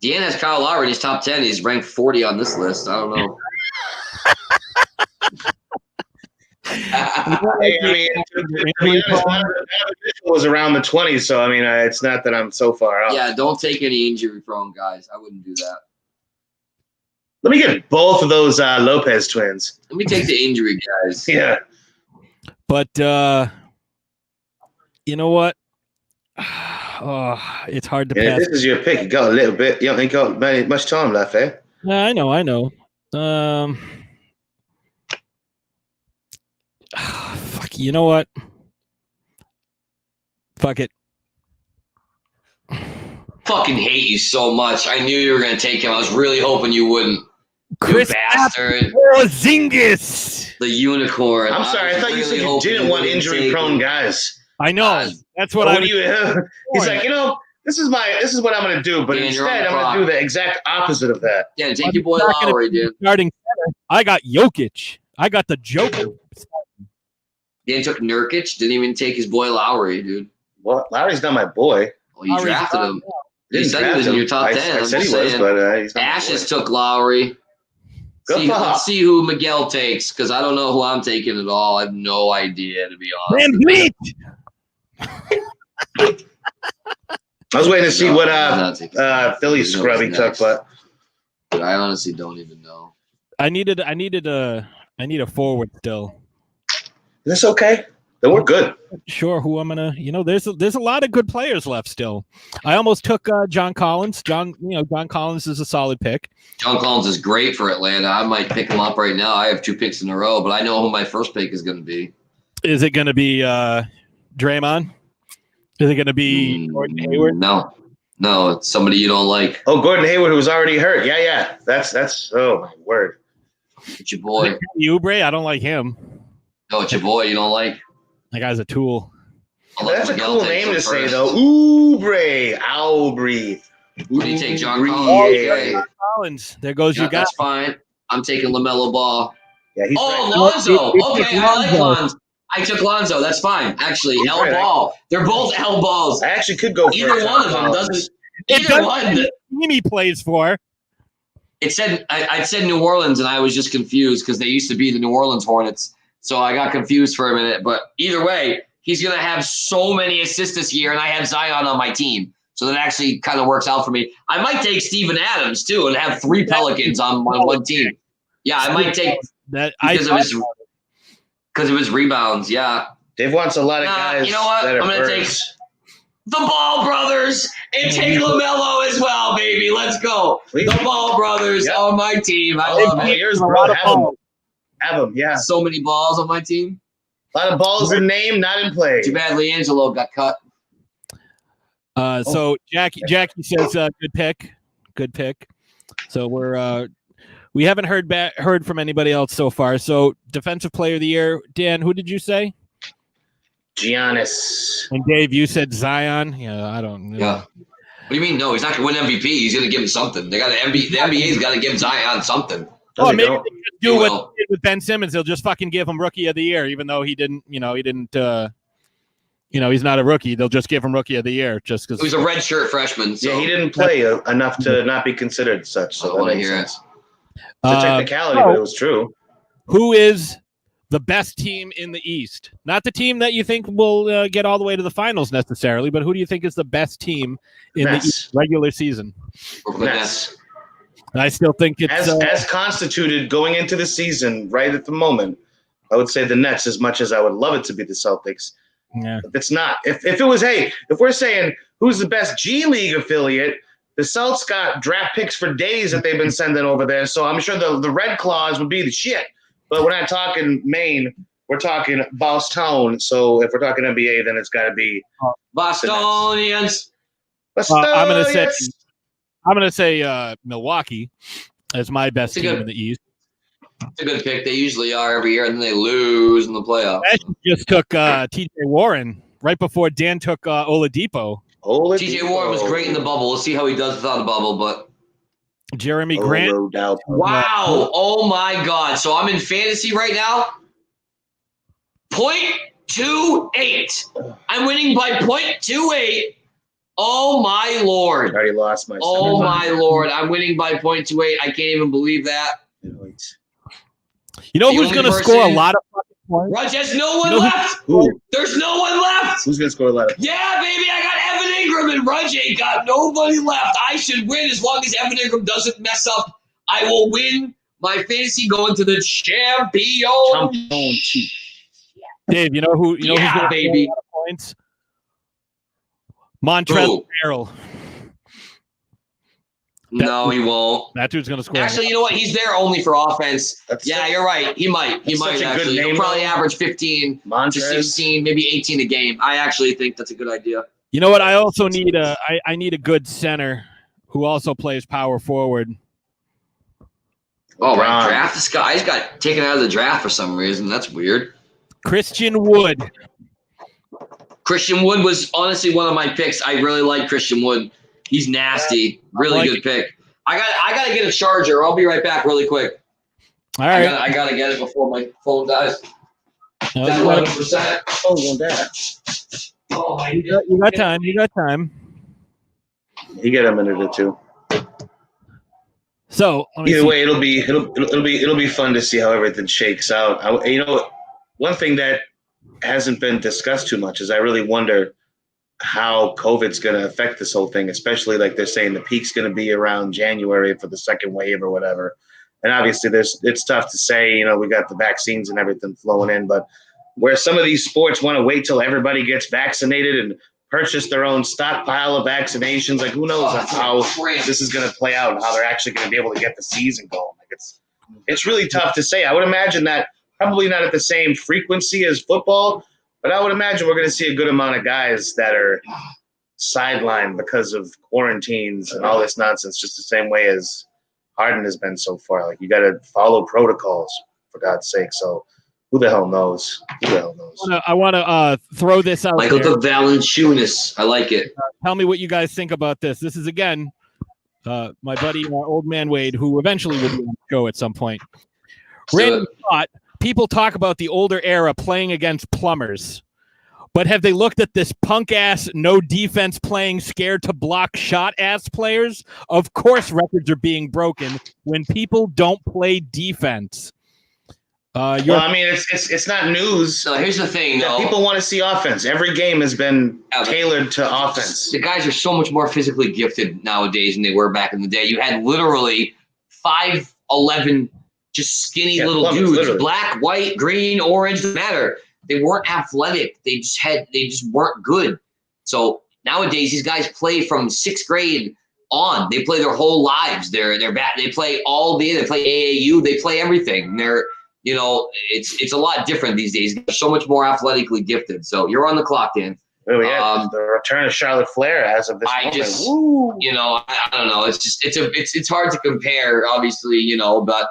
Dean has Kyle Lowry in his top 10. He's ranked 40 on this list. I don't know. I mean, to be honest, was around the 20s, so I mean, it's not that I'm so far out. Yeah, don't take any injury prone guys. I wouldn't do that. Let me get both of those Lopez twins. Let me take the injury guys. Yeah. But you know what? Oh, it's hard to pass. This is your pick. You got a little bit. You ain't got much time left, eh? I know. Fuck. You know what? Fuck it. Fucking hate you so much. I knew you were gonna take him. I was really hoping you wouldn't. Chris You bastard. Porzingis. The unicorn. I'm sorry. I thought you said you didn't want injury-prone guys. I know. That's what I. He's like, this is what I'm gonna do, but Dan, instead I'm gonna do the exact opposite of that. Yeah, take your boy Lowry, dude. Starting center. I got Jokic. I got the Joker. Dan took Nurkic. Didn't even take his boy Lowry, dude. What? Lowry's not my boy. Well, you drafted him. You Didn't said he draft was in him. your top 10. I said he was, but he's not my Ashes boy. took Lowry. Let's see who Miguel takes, because I don't know who I'm taking at all. I have no idea, to be honest. I was waiting to see what Philly scrubby took, but I honestly don't even know. I need a forward still. That's okay. Then we're good. Sure, who I'm gonna. There's a lot of good players left still. I almost took John Collins. John Collins is a solid pick. John Collins is great for Atlanta. I might pick him up right now. I have 2 picks in a row, but I know who my first pick is going to be. Is it going to be Draymond? Is it going to be Gordon Hayward? No, it's somebody you don't like. Oh, Gordon Hayward, who was already hurt. Yeah. That's. Oh my word. It's your boy. Oubre, I don't like him. No, it's your boy you don't like. That guy's a tool. That's a cool name to say, though. Oubre. Who do you take, John Collins? Okay. Collins. There goes you guys. That's fine. I'm taking LaMelo Ball. Yeah, he's Lonzo. Okay, I like Lonzo. I took Lonzo. That's fine. Actually, L Ball. They're both L balls. I actually could go for either one of them. Doesn't either one? Team he plays for. It said I said New Orleans, and I was just confused because they used to be the New Orleans Hornets. So I got confused for a minute. But either way, he's going to have so many assists this year, and I have Zion on my team. So that actually kind of works out for me. I might take Steven Adams, too, and have 3 Pelicans on one team. Yeah, I might take that because of his rebounds. Yeah. Dave wants a lot of guys. You know what? I'm going to take the Ball brothers and take LaMelo as well, baby. Let's go. The Ball brothers on my team. I love it. Have them, yeah. So many balls on my team. A lot of balls in name, not in play. Too bad LiAngelo got cut. So Jackie says good pick. So we haven't heard from anybody else so far. So defensive player of the year, Dan, who did you say? Giannis. And Dave, you said Zion. Yeah, I don't know. Yeah. What do you mean? No, he's not going to win MVP. He's going to give him something. The NBA's got to give Zion something. Oh, maybe they just do what they did with Ben Simmons. They'll just fucking give him Rookie of the Year, even though he didn't. He's not a rookie. They'll just give him Rookie of the Year just because he was a redshirt freshman. So. Yeah, he didn't play enough to not be considered such. So I want to hear it. It's a technicality, but it was true. Who is the best team in the East? Not the team that you think will get all the way to the finals necessarily, but who do you think is the best team in the East regular season? Nets. I still think it's as constituted going into the season right at the moment. I would say the Nets as much as I would love it to be the Celtics. Yeah, it's not. If it was, if we're saying who's the best G League affiliate, the Celts got draft picks for days that they've been sending over there. So I'm sure the Red Claws would be the shit. But we're not talking Maine. We're talking Boston. So if we're talking NBA, then it's got to be Bostonians. I'm gonna say Milwaukee as my best team in the East. It's a good pick. They usually are every year, and then they lose in the playoffs. I just took T.J. Warren right before Dan took Oladipo. T.J. Warren was great in the bubble. We'll see how he does without a bubble, but Jeremy Grant. No doubt. Wow. Oh, my God. So I'm in fantasy right now. 0.28. I'm winning by 0.28. Oh, my Lord. I already lost my. Oh, my Lord. I'm winning by 0.28. I can't even believe that. You know who's going to score a lot of fucking points? Raj, there's no one left. Who? There's no one left. Who's going to score a lot of? Yeah, baby. I got Evan Ingram and Raj ain't got nobody left. I should win as long as Evan Ingram doesn't mess up. I will win my fantasy going to the champion. Dave, you know who's going to score a lot of points? Montrezl Harrell. No, he won't. That dude's going to score. Actually, you know what? He's there only for offense. That's You're right. He might. He might actually. He'll probably average 15 to 16, maybe 18 a game. I actually think that's a good idea. You know what? I also need I need a good center who also plays power forward. Oh, right. Draft this guy. He's got taken out of the draft for some reason. That's weird. Christian Wood. Christian Wood was honestly one of my picks. I really like Christian Wood. He's nasty. Really good pick. I gotta get a charger. I'll be right back really quick. All right. I gotta get it before my phone dies. No, 11%. Oh, that. Oh my you got time. You got time. You get a minute or two. So either way, it'll be fun to see how everything shakes out. One thing that hasn't been discussed too much is I really wonder how COVID's going to affect this whole thing, especially like they're saying the peak's going to be around January for the second wave or whatever. And obviously it's tough to say, we got the vaccines and everything flowing in, but where some of these sports want to wait till everybody gets vaccinated and purchase their own stockpile of vaccinations, like who knows how this is going to play out and how they're actually going to be able to get the season going. Like it's really tough to say. I would imagine that probably not at the same frequency as football, but I would imagine we're going to see a good amount of guys that are sidelined because of quarantines and all this nonsense, just the same way as Harden has been so far. Like, you got to follow protocols, for God's sake. So who the hell knows? I want to throw this out Michael there. Valanciunas. I like it. Tell me what you guys think about this. This is, again, my buddy, Old Man Wade, who eventually will be on the show at some point. Random thought. People talk about the older era playing against plumbers, but have they looked at this punk-ass, no defense playing, scared to block shot-ass players? Of course records are being broken when people don't play defense. It's not news. So here's the thing, though. People want to see offense. Every game has been tailored to offense. The guys are so much more physically gifted nowadays than they were back in the day. You had literally 5'11", just skinny little dudes, literally. Black, white, green, orange, doesn't matter. They weren't athletic. They just weren't good. So nowadays, these guys play from 6th grade on. They play their whole lives. They play all day. They play AAU. They play everything. It's a lot different these days. They're so much more athletically gifted. So you're on the clock, Dan. The return of Charlotte Flair as of this moment. I don't know. It's hard to compare, obviously, but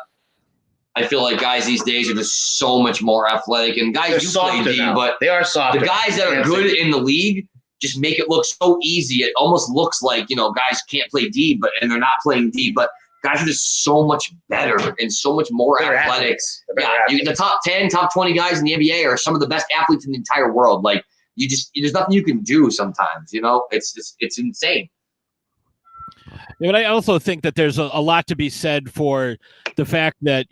I feel like guys these days are just so much more athletic, and guys do play D, but they are softer. The guys that are good in the league just make it look so easy. It almost looks like, guys can't play D, and they're not playing D, but guys are just so much better and so much more athletic. The top 10, top 20 guys in the NBA are some of the best athletes in the entire world. Like, there's nothing you can do sometimes, it's insane. Yeah, but I also think that there's a lot to be said for the fact that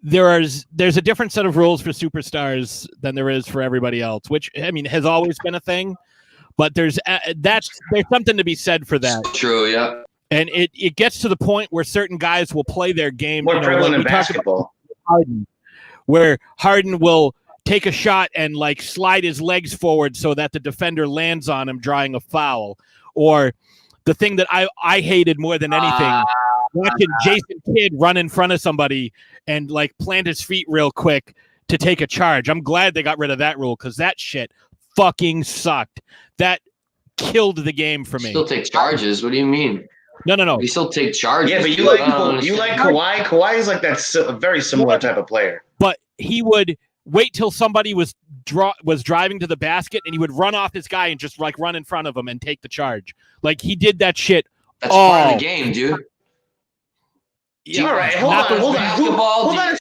there's a different set of rules for superstars than there is for everybody else, which has always been a thing. But there's something to be said for that. True, yeah. And it gets to the point where certain guys will play their game. More prevalent in basketball. Where Harden will take a shot and slide his legs forward so that the defender lands on him, drawing a foul, or the thing that I hated more than anything, watching Jason Kidd run in front of somebody and plant his feet real quick to take a charge. I'm glad they got rid of that rule because that shit fucking sucked. That killed the game for me. Still take charges? What do you mean? No. You still take charges. Yeah, but you like Kawhi. Kawhi is like that a very similar type of player. But he would wait till somebody was driving to the basket, and he would run off his guy and just run in front of him and take the charge. He did that shit. That's part of the game, dude. Yeah, all right, hold on.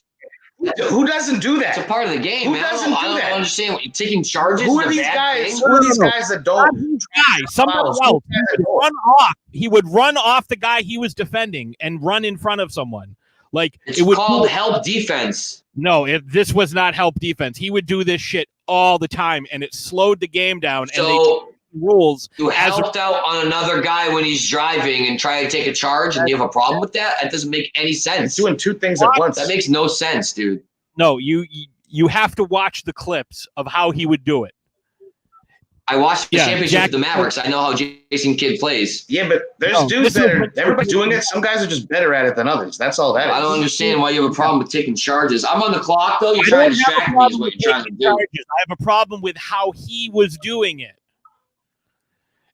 Who doesn't do that? It's a part of the game, Who man. doesn't do I don't that? understand what you're taking charges. Who are these guys? Who are these guys that don't? Somebody else. He would run off the guy he was defending and run in front of someone. It would called help defense. No, this was not help defense. He would do this shit all the time, and it slowed the game down. So and they changed the rules. You helped out on another guy when he's driving and try to take a charge, and you have a problem with that? That doesn't make any sense. It's doing two things at once. That makes no sense, dude. No, you have to watch the clips of how he would do it. I watched the championship with the Mavericks. I know how Jason Kidd plays. Yeah, but there's dudes that are everybody's doing it. Some guys are just better at it than others. That's all that is. I don't understand why you have a problem with taking charges. I'm on the clock, though. You're trying to distract me is what you're trying to do. I have a problem with how he was doing it.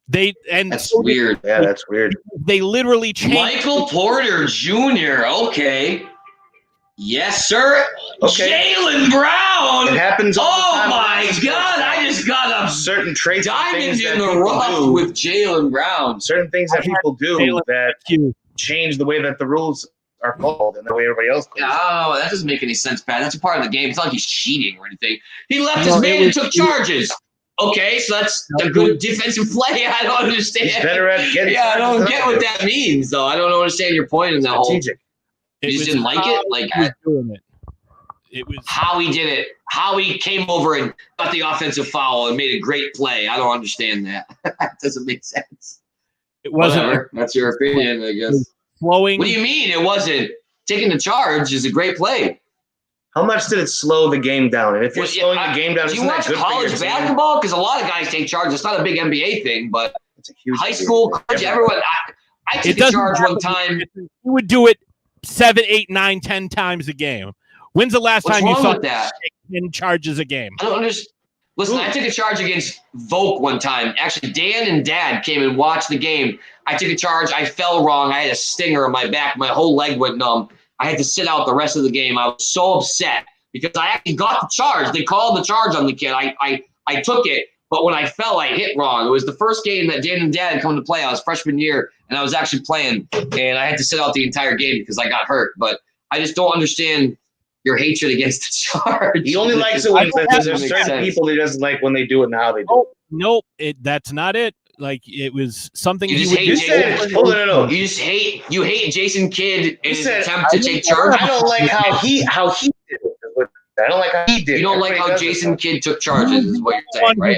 That's weird. Yeah, that's weird. They literally changed. Michael Porter Jr. Okay. Yes, sir. Okay. Jaylen Brown. It happens all the time. Oh, my God. I just got a certain traits. Diamond in the rough with Jaylen Brown. Certain things that people do that change the way that the rules are called and the way everybody else plays. Oh, that doesn't make any sense, Pat. That's a part of the game. It's not like he's cheating or anything. He left his man and took charges. Okay, so that's a good defensive play. I don't understand. He's better at getting I don't get what that means, though. I don't understand your point in that whole. You just didn't like it? Like it was how he did it. How he came over and got the offensive foul and made a great play. I don't understand that. That doesn't make sense. It wasn't. Whatever. That's your opinion, I guess. Flowing. What do you mean it wasn't? Taking the charge is a great play. How much did it slow the game down? And if you're slowing the game down, do you watch college basketball? Because a lot of guys take charge. It's not a big NBA thing, but it's a huge high school, college, everyone. I took a charge one time. You would do it 7, 8, 9, 10 times a game. When's the last time you saw that? 10 charges a game? I don't understand. Listen, I took a charge against Volk one time. Actually, Dan and Dad came and watched the game. I took a charge. I fell wrong. I had a stinger in my back. My whole leg went numb. I had to sit out the rest of the game. I was so upset because I actually got the charge. They called the charge on the kid. I took it, but when I fell, I hit wrong. It was the first game that Dan and Dad had come to play. I was freshman year, and I was actually playing, and I had to sit out the entire game because I got hurt. But I just don't understand your hatred against the charge. He only likes it when there's certain people he doesn't like when they do it and how they do it. Nope, that's not it. Like it was something you he just would hate do. No. You just hate Jason Kidd in his attempt to take charge. I don't like how he did it. I don't like how he did it. You don't like how Jason Kidd took charges, is what you're saying, right?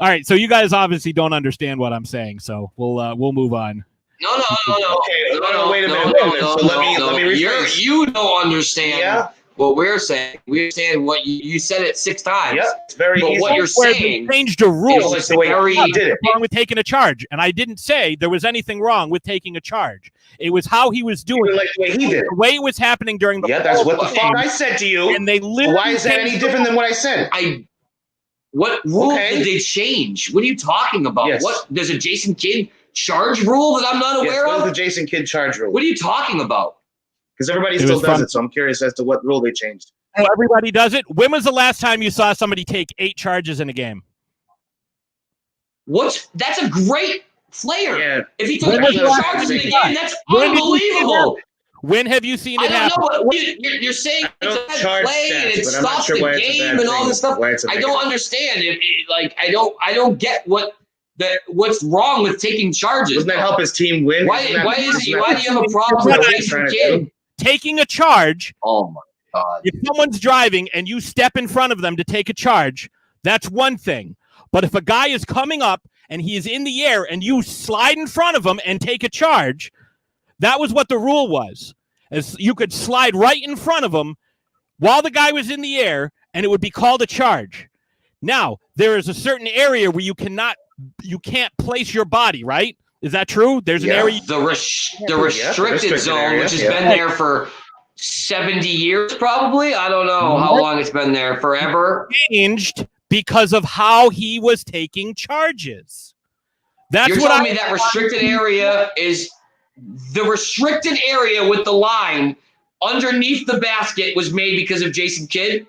All right, so you guys obviously don't understand what I'm saying, so we'll move on. No. Okay, no, wait a minute. So let me rephrase. You don't understand. Yeah. What we're saying, we're saying what you said it 6 times. Yeah, it's very but easy. what you're saying changed a rule. Is the way he did it. Wrong with taking a charge, and I didn't say there was anything wrong with taking a charge. It was how he was doing it. Like the way he did it. The way it was happening during the that's what the fuck I said to you. And they literally why is that any different than what I said? What rule did they change? What are you talking about? Yes. What there's a Jason Kidd charge rule that I'm not aware What of? is the Jason Kidd charge rule? What are you talking about? Because everybody still does it, so I'm curious as to what rule they changed. Oh, everybody does it. When was the last time you saw somebody take 8 charges in a game? That's a great player. Yeah. If he took 8 charges in a game, that's unbelievable. When have you seen it happen? I don't know. You're saying it's a bad play and it stops the game and all this stuff. I don't understand. I don't get what's wrong with taking charges. Doesn't that help his team win? Why do you have a problem with Jason Kidd taking a charge? Oh my God. If someone's driving and you step in front of them to take a charge, that's one thing. But if a guy is coming up and he is in the air and you slide in front of him and take a charge, that was what the rule was. As you could slide right in front of him while the guy was in the air and it would be called a charge. Now, there is a certain area where you can't place your body, right? Is that true? There's an area. The restricted zone, area, which has been there for 70 years, probably. I don't know how long it's been there. Forever. Changed because of how he was taking charges. That's You're what telling me that restricted area is the restricted area with the line underneath the basket was made because of Jason Kidd?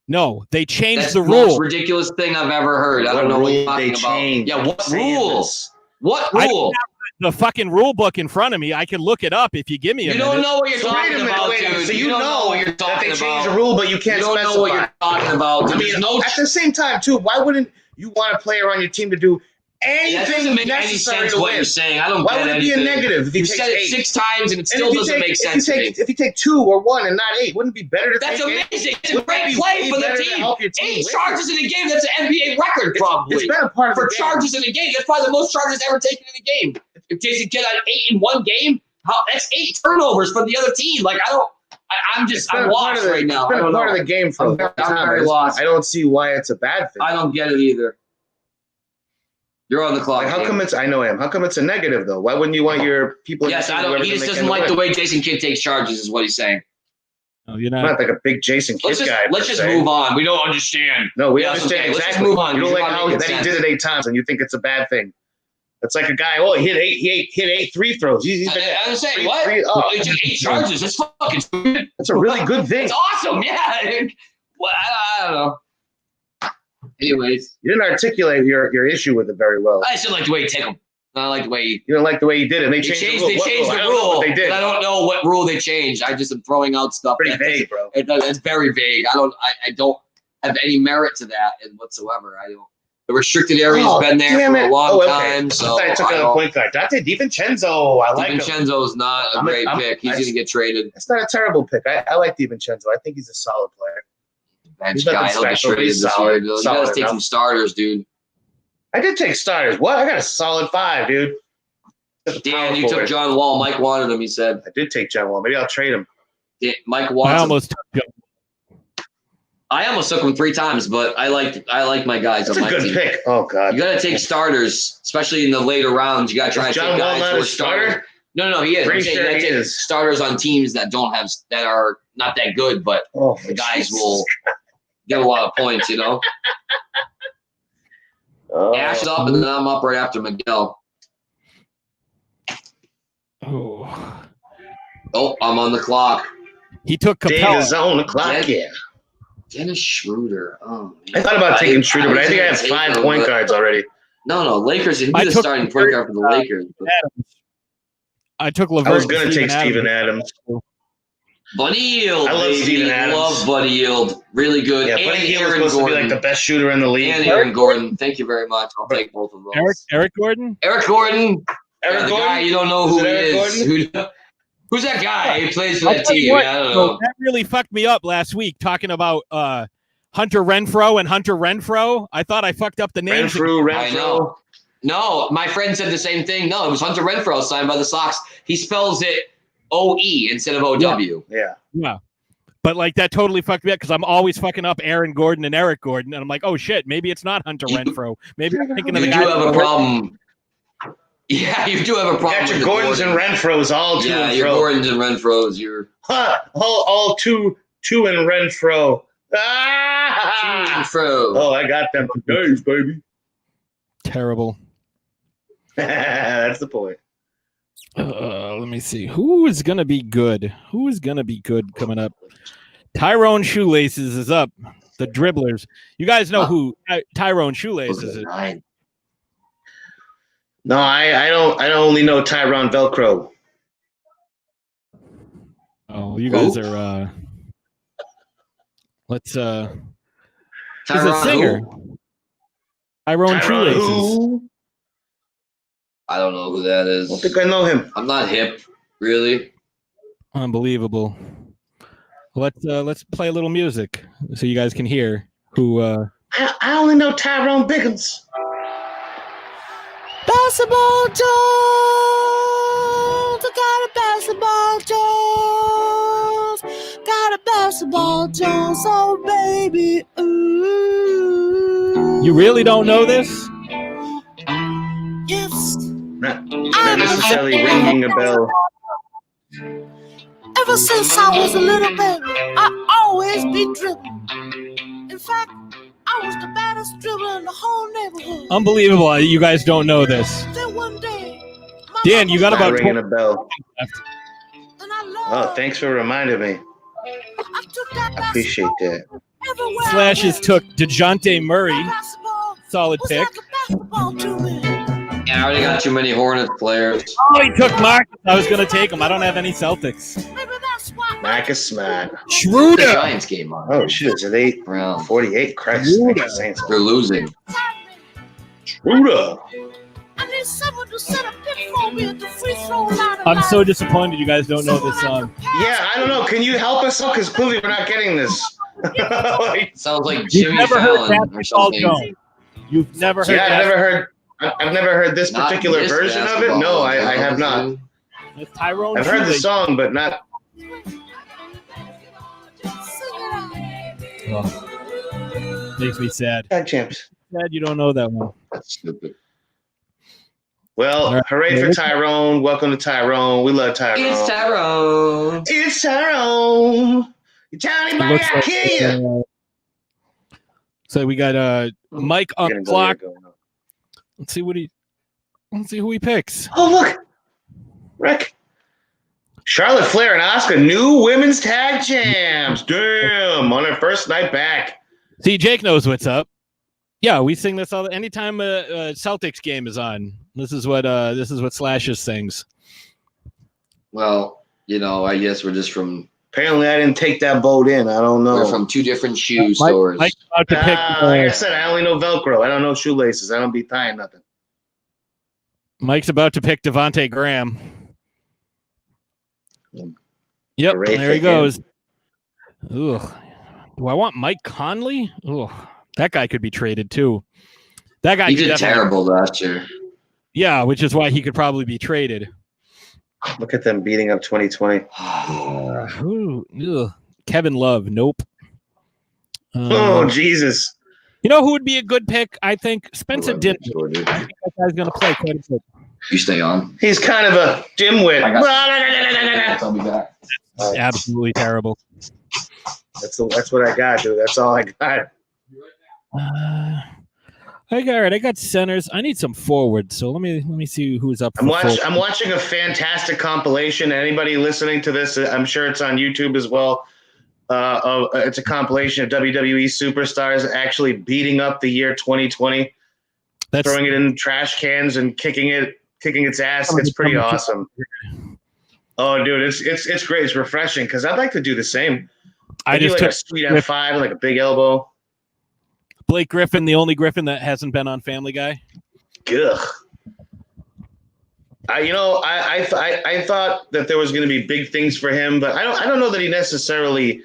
No, they changed That's the the rule. most ridiculous thing I've ever heard. I don't know what you're talking about. Yeah, what rules? What rule? The fucking rule book in front of me. I can look it up if you give me a minute. You don't know what you're talking about, dude. So you know what you're talking that they about. changed the rule, but you can't specify. You don't know what you're talking about. I mean, at the same time, too, why wouldn't you want a player on your team to do anything that doesn't make any sense what you're saying. I don't Why get would it be a negative if you said it 6 times and it still doesn't make sense to me. If you take 2 or 1 and not 8, wouldn't it be better to That's take 8? amazing. It's a great play for the team. 8 charges in a game, that's an NBA record, probably. It's been a part of for the game. charges in a game. That's probably the most charges ever taken in a game. If Jason Kidd had 8 in one game, that's 8 turnovers for the other team. Like, I'm lost right now. It's been part of the game for a long time. I'm very lost. I don't see why it's a bad thing. I don't get it either. You're on the clock. Like, how come it's? I know him. How come it's a negative though? Why wouldn't you want your people? Yes, I don't. He just doesn't like the way Jason Kidd takes charges, is what he's saying. Oh, you're I'm not like a big Jason Kidd guy. Let's just move on. We don't understand. No, we understand exactly. Let's just move on. You don't like how that he did it 8 times, and you think it's a bad thing. It's like a guy. Oh, he hit eight free throws. I'm saying what? He took 8 charges. That's fucking stupid. That's a really good thing. It's awesome. Yeah. Well, I don't know. Anyways, you didn't articulate your issue with it very well. I just didn't like the way he took them. I like the way you don't like the way he did it. They changed the rule. They did. I don't know what rule they changed. I just am throwing out stuff. Pretty vague, bro. It's very vague. I don't have any merit to that whatsoever. The restricted area's been there for a long time. So I took out a point guard. Dante DiVincenzo. I like him. DiVincenzo's not a great pick. He's going to get traded. It's not a terrible pick. I like DiVincenzo. I think he's a solid player. Bench guy. He'll get traded this year. You got to take some starters, dude. I did take starters. What? I got a solid 5, dude. Dan, you took John Wall. Mike wanted him, he said. I did take John Wall. Maybe I'll trade him. Yeah, Mike wants him. I almost took him 3 times, but I like my guys. That's on my a good team. pick. Oh God, you got to take starters, especially in the later rounds. You got to try to take guys who are starters. No, he is. Pretty sure he is. Starters on teams that are not that good, but the guys will get a lot of points. You know. Ash is up, and then I'm up right after Miguel. Oh, I'm on the clock. He took Capella. Dana's on the clock, yeah. Dennis Schroeder. Oh, man. I thought about taking Schroeder, but I think I have 5 point guards already. No, Lakers. He'd be the starting point guard for the Lakers. I took LeVert. I was going to take Steven Adams. Buddy Hield. I love Steven Adams. Love Buddy Hield. Really good. Yeah, Buddy Hield was supposed to be like the best shooter in the league. And Aaron Gordon. Thank you very much. I'll take both of those. Eric Gordon? Eric Gordon. Eric Gordon? Guy, you don't know who he is. Who's that guy? He plays for that team. I don't know. That really fucked me up last week talking about Hunter Renfrow and Hunter Renfrow. I thought I fucked up the names. Renfrow. I know. No, my friend said the same thing. No, it was Hunter Renfrow signed by the Sox. He spells it O-E instead of O-W. Yeah. But like that totally fucked me up because I'm always fucking up Aaron Gordon and Eric Gordon. And I'm like, oh shit, maybe it's not Hunter Renfrow. Maybe I'm thinking of the guy. You do have a problem. Yeah, you do have a problem. Got your Gordons and Renfrows all two and your fro. Gordons and Renfrows. All two and Renfro. Renfro. Oh, I got them for days, baby. Terrible. That's the point. Let me see. Who is going to be good? Who is going to be good coming up? Tyrone Shoelaces is up. The dribblers. You guys know who Tyrone Shoelaces is. No, I don't. I only know Tyrone Velcro. Oh, you guys are. Let's. He's a singer. Tyrone Shoelaces. I don't know who that is. I don't think I know him. I'm not hip, really. Unbelievable. Let's play a little music so you guys can hear who. I only know Tyrone Biggins. Basketball Jones, I got a basketball Jones, oh baby, ooh. You really don't know this? Yes. Not necessarily ringing a bell. Ever since I was a little baby, I always be dribbling. In fact, I was the baddest dribbler in the whole neighborhood. Unbelievable! You guys don't know this. Then one day, Dan, you got about ringing a bell. And Oh, thanks for reminding me. I appreciate that. Slashes took DeJounte Murray. Solid pick. Yeah, I already got too many Hornets players. Oh, he took Marcus. I was going to take him. I don't have any Celtics. Marcus Smart. Schroeder. The Giants game on. Oh, shit. Is it 8:48? Christ. They're losing. Schroeder. I'm so disappointed you guys don't know this song. Yeah, I don't know. Can you help us out? Because clearly we're not getting this. Sounds like You've Jimmy never heard Fallon or something. You've never heard that? I've never heard this Not particular this version of it. No, I have not. It's Tyrone I've heard the Shoelaces. song, but not. Oh, makes me sad. Tag champs. Sad you don't know that one. That's stupid. Well, right. hooray for Tyrone. Welcome to Tyrone. We love Tyrone. It's Tyrone. It's Tyrone. You tell anybody Looks I like, kill you. So we got Mike on the clock. Let's see who he picks. Oh, look. Rick. Charlotte Flair and Asuka, new women's tag champs. Damn, on their first night back. See, Jake knows what's up. Yeah, we sing this anytime a Celtics game is on. This is what Slashes sings. Well, I guess we're just from. Apparently, I didn't take that boat in. I don't know. We're from two different shoe stores. Mike's about to pick, like I said, I only know Velcro. I don't know shoelaces. I don't be tying nothing. Mike's about to pick Devontae Graham. Yep, there he goes. Ugh. Do I want Mike Conley? Ugh. That guy could be traded too. That guy He did terrible last year. Yeah, which is why he could probably be traded. Look at them beating up 2020. Kevin Love, nope. Oh, Jesus. You know who would be a good pick? I think Spencer Dinwiddie. I think that guy's going to play quite a bit. You stay on. He's kind of a dimwit. I'll be back. That's absolutely terrible. That's what I got, dude. That's all I got. All right, I got centers. I need some forwards, so let me see who's up. I'm watching a fantastic compilation. Anybody listening to this, I'm sure it's on YouTube as well. It's a compilation of WWE superstars actually beating up the year 2020, throwing it in trash cans and kicking its ass. It's pretty awesome. Oh, dude, it's great. It's refreshing because I'd like to do the same. I just took a sweet F5, like a big elbow. Blake Griffin, the only Griffin that hasn't been on Family Guy. Ugh. I thought that there was going to be big things for him, but I don't know that he necessarily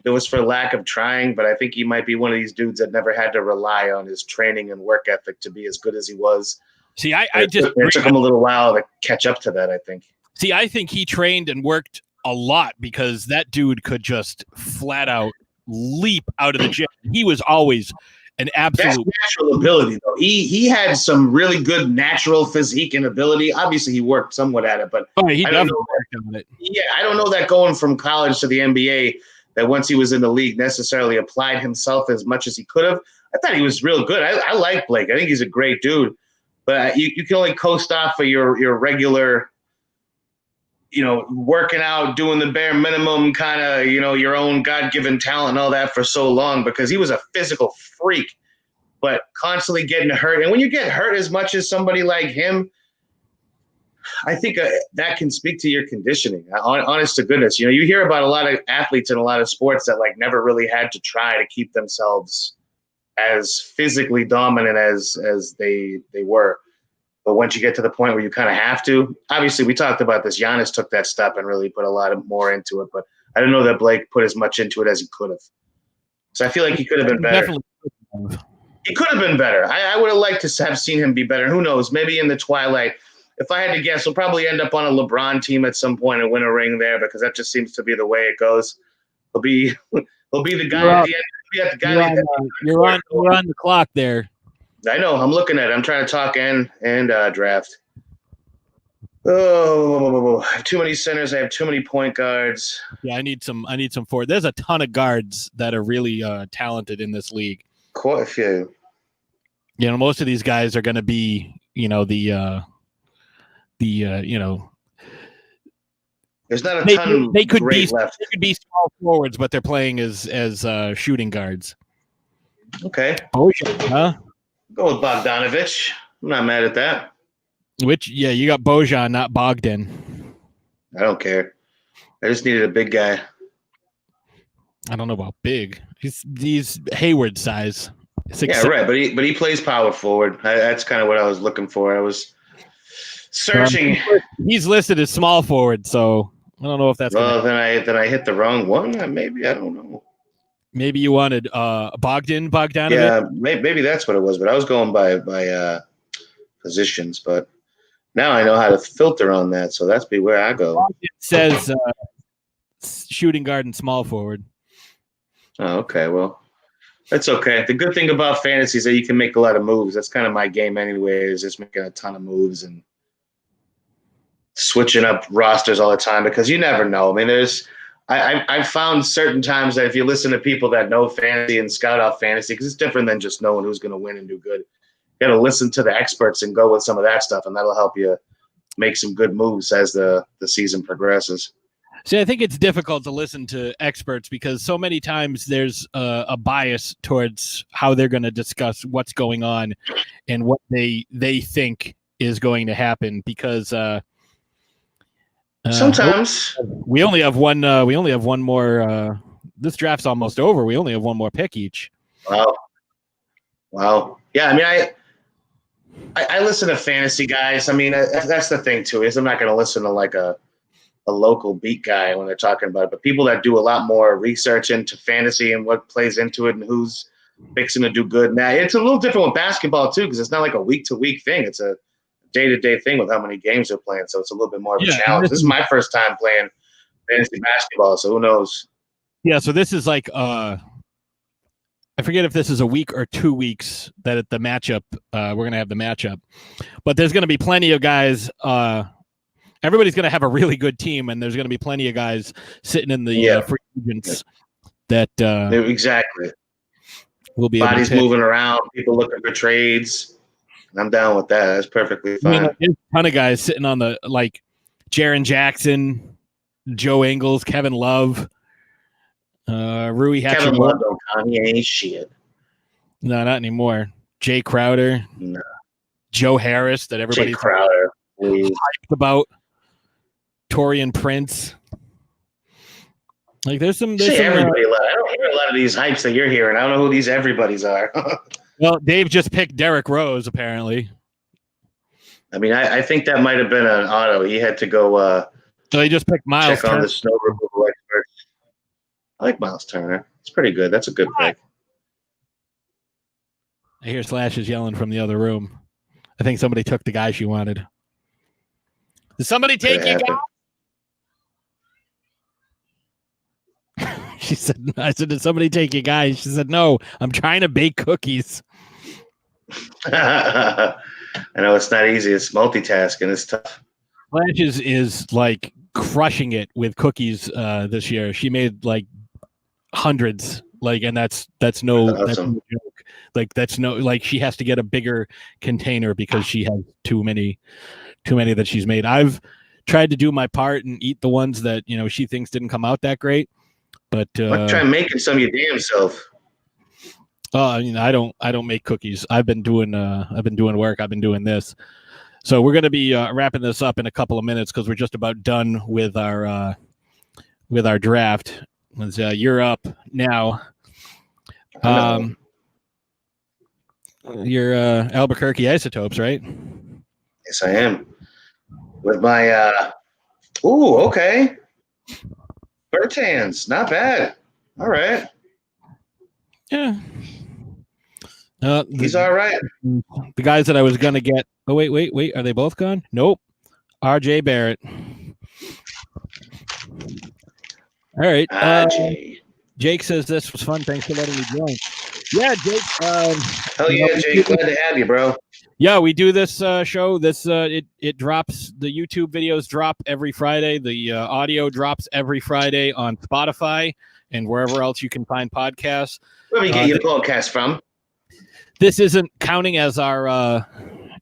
it was for lack of trying. But I think he might be one of these dudes that never had to rely on his training and work ethic to be as good as he was. See, it took him a little while to catch up to that, I think. See, I think he trained and worked a lot because that dude could just flat out leap out of the gym. He was always an absolute natural ability, though. He had some really good natural physique and ability. Obviously, he worked somewhat at it, but he definitely worked on it. Yeah, I don't know that going from college to the NBA, that once he was in the league necessarily applied himself as much as he could have. I thought he was real good. I like Blake. I think he's a great dude, but you can only coast off of your regular, working out, doing the bare minimum, kind of, your own God-given talent and all that for so long, because he was a physical freak, but constantly getting hurt. And when you get hurt as much as somebody like him, I think that can speak to your conditioning. Honest to goodness, you hear about a lot of athletes in a lot of sports that never really had to try to keep themselves as physically dominant as they were. But once you get to the point where you kind of have to, obviously we talked about this. Giannis took that step and really put a lot more into it. But I don't know that Blake put as much into it as he could have. So I feel like he could have been better. He could have been better. I would have liked to have seen him be better. Who knows? Maybe in the twilight. If I had to guess, he'll probably end up on a LeBron team at some point and win a ring there, because that just seems to be the way it goes. He'll be the guy at the end. You're on the clock there. I know. I'm looking at it. I'm trying to talk and draft. Oh, I have too many centers. I have too many point guards. Yeah, I need some forward. There's a ton of guards that are really talented in this league. Quite a few. Most of these guys are going to be, there's not a ton. They could be left. They could be small forwards, but they're playing as shooting guards. Okay. Bojan, huh? Go with Bogdanovich. I'm not mad at that. You got Bojan, not Bogdan. I don't care. I just needed a big guy. I don't know about big. He's Hayward size. Right. But he plays power forward. That's kind of what I was looking for. I was searching. He's listed as small forward, so I don't know if that's. Well, then I hit the wrong one. Maybe, I don't know. Maybe you wanted Bogdanovich. Yeah, maybe that's what it was. But I was going by positions. But now I know how to filter on that, so that's where I go. It says shooting guard and small forward. Oh, okay. Well, that's okay. The good thing about fantasy is that you can make a lot of moves. That's kind of my game anyway, is just making a ton of moves and switching up rosters all the time because you never know. I mean, I've found certain times that if you listen to people that know fantasy and scout out fantasy, because it's different than just knowing who's going to win and do good. You got to listen to the experts and go with some of that stuff, and that'll help you make some good moves as the season progresses. See, I think it's difficult to listen to experts because so many times there's a bias towards how they're going to discuss what's going on and what they think is going to happen. Because sometimes we only have one. We only have one more. This draft's almost over. We only have one more pick each. Wow. Yeah, I mean, I listen to fantasy guys. I mean, that's the thing too, is I'm not going to listen to like a local beat guy when they're talking about it, but people that do a lot more research into fantasy and what plays into it and who's fixing to do good. Now, it's a little different with basketball too, because it's not like a week-to-week thing. It's a day-to-day thing with how many games they're playing, so it's a little bit more of a challenge. This is my first time playing fantasy basketball, so who knows? Yeah, so this is like I forget if this is a week or 2 weeks that at the matchup we're going to have the matchup. But there's going to be plenty of guys everybody's going to have a really good team, and there's going to be plenty of guys sitting in the free agents that exactly will be bodies moving around, people looking for trades. I'm down with that. That's perfectly fine. I mean, there's a ton of guys sitting on the like Jaren Jackson, Joe Ingles, Kevin Love, Rui Hachimura. Kevin Love don't count. He ain't shit. No, not anymore. Jay Crowder. No. Joe Harris that everybody's hyped about. Torian Prince. Like there's some everybody. I don't hear a lot of these hypes that you're hearing. I don't know who these everybody's are. Well, Dave just picked Derrick Rose, apparently. I mean, I think that might have been an auto. He had to go so he just picked Miles check on the snow removal experts. I like Miles Turner. It's pretty good. That's a good pick. I hear Slashes yelling from the other room. I think somebody took the guy she wanted. Did somebody take you, guy? She said, I said, did somebody take you guys? She said, no, I'm trying to bake cookies. I know it's not easy. It's multitasking. It's tough. Flashes is like crushing it with cookies this year. She made like hundreds, like, and that's no, awesome. That's no joke. Like that's no, like she has to get a bigger container because she has too many that she's made. I've tried to do my part and eat the ones that, you know, she thinks didn't come out that great. But try making some of your damn self. You know, I don't make cookies. I've been doing work. I've been doing this. So we're going to be wrapping this up in a couple of minutes because we're just about done with our draft. You're up now. You're Albuquerque Isotopes, right? Yes, I am. With my okay. Bertans, not bad. All right. Yeah. He's all right. The guys that I was going to get. Oh, wait. Are they both gone? Nope. RJ Barrett. All right. Jake says this was fun. Thanks for letting me join. Yeah, Jake. Hell yeah, Jake. Glad to have you, bro. Yeah, we do this show. This it drops. The YouTube videos drop every Friday. The audio drops every Friday on Spotify and wherever else you can find podcasts. Where do you get your podcast from? This isn't counting as our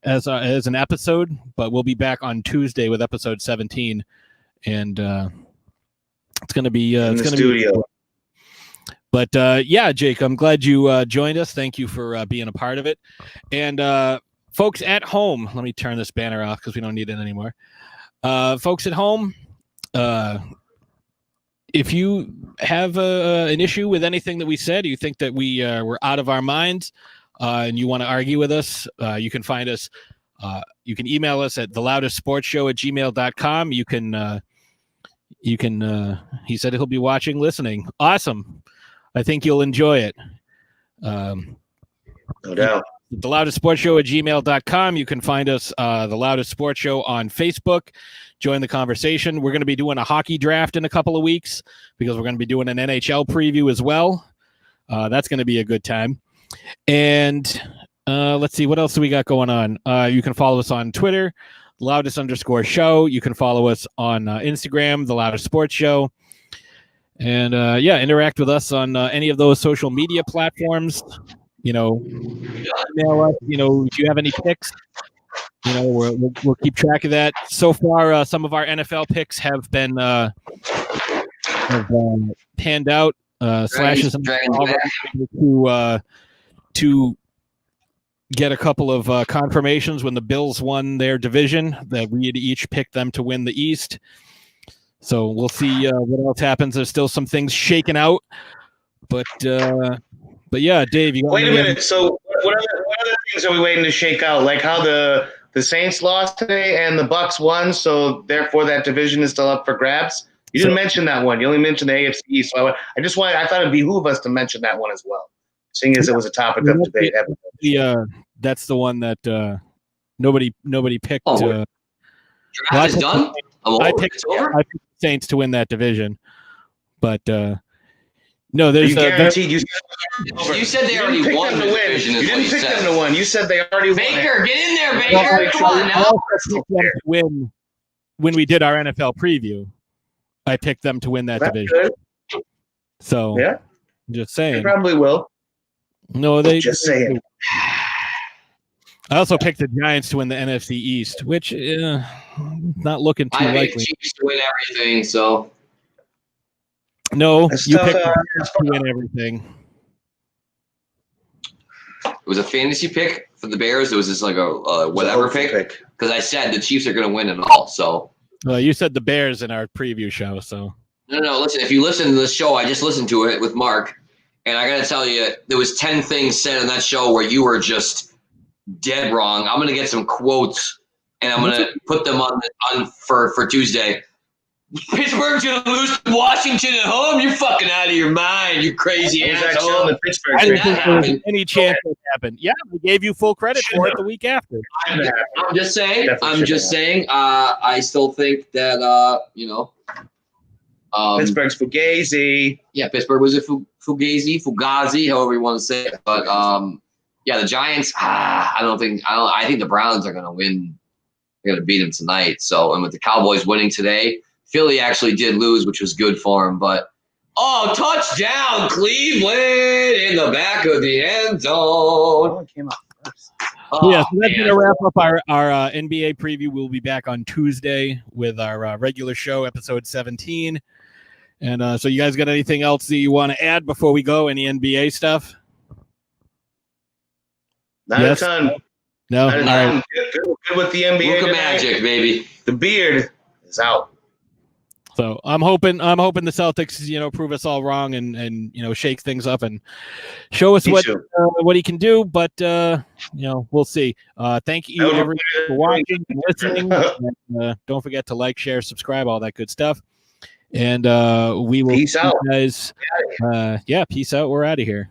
as an episode, but we'll be back on Tuesday with episode 17, and it's going to be in the studio. But yeah, Jake, I'm glad you joined us. Thank you for being a part of it, and. Folks at home, let me turn this banner off because we don't need it anymore. Folks at home, if you have an issue with anything that we said, you think that we were out of our minds, and you want to argue with us, you can find us. You can email us at theloudestsportsshow@gmail.com. You can. He said he'll be watching, listening. Awesome. I think you'll enjoy it. No doubt. theloudestsportsshow@gmail.com. You can find us, The Loudest Sports Show, on Facebook. Join the conversation. We're going to be doing a hockey draft in a couple of weeks because we're going to be doing an NHL preview as well. That's going to be a good time. And let's see, what else do we got going on? You can follow us on Twitter, Loudest_show. You can follow us on Instagram, The Loudest Sports Show. And interact with us on any of those social media platforms. Email us. If you have any picks, we'll keep track of that. So far, some of our NFL picks have been panned out. Slashes to get a couple of confirmations when the Bills won their division that we had each picked them to win the East. So we'll see what else happens. There's still some things shaking out, but yeah, Dave. Wait a minute. So what other things are we waiting to shake out? Like how the Saints lost today and the Bucks won, so therefore that division is still up for grabs. You didn't mention that one. You only mentioned the AFC East. So I thought it'd behoove us to mention that one as well, seeing as it was a topic of debate. That's the one that nobody picked. Draft is done. I picked the Saints to win that division, but no, there's guaranteed. You said they already won the division. You didn't pick them to win. You said they already won. Baker, get in there, Baker. Come on now. When we did our NFL preview, I picked them to win that division. Good. So yeah, I'm just saying. They probably will. No, they just saying. I also picked the Giants to win the NFC East, which not looking too likely. I picked Chiefs to win everything, so. No, you picked the Bears to win everything. It was a fantasy pick for the Bears. It was just like a whatever pick because I said the Chiefs are going to win it all. So. You said the Bears in our preview show, so. No. Listen, if you listen to this show, I just listened to it with Mark, and I got to tell you, there was 10 things said on that show where you were just dead wrong. I'm going to get some quotes, and I'm going to put them on for Tuesday. Pittsburgh's going to lose to Washington at home? You're fucking out of your mind, you crazy asshole. I didn't think there was any chance that happened. Yeah, we gave you full credit for it the week after. I'm just saying. I still think that, Pittsburgh's Fugazi. Yeah, Pittsburgh was a Fugazi, however you want to say it. But, the Giants, I think the Browns are going to win. They're going to beat them tonight. So, and with the Cowboys winning today, Philly actually did lose, which was good for him. But, touchdown, Cleveland in the back of the end zone. So that's going to wrap up our NBA preview. We'll be back on Tuesday with our regular show, episode 17. And so you guys got anything else that you want to add before we go? Any NBA stuff? Not a ton. No. All right. Good with the NBA. Luka Magic, baby. The beard is out. So I'm hoping the Celtics, prove us all wrong and shake things up and show us what he can do. But we'll see. Thank you everyone for watching and listening. And, don't forget to like, share, subscribe, all that good stuff. And we will peace out, guys. Peace out. We're out of here.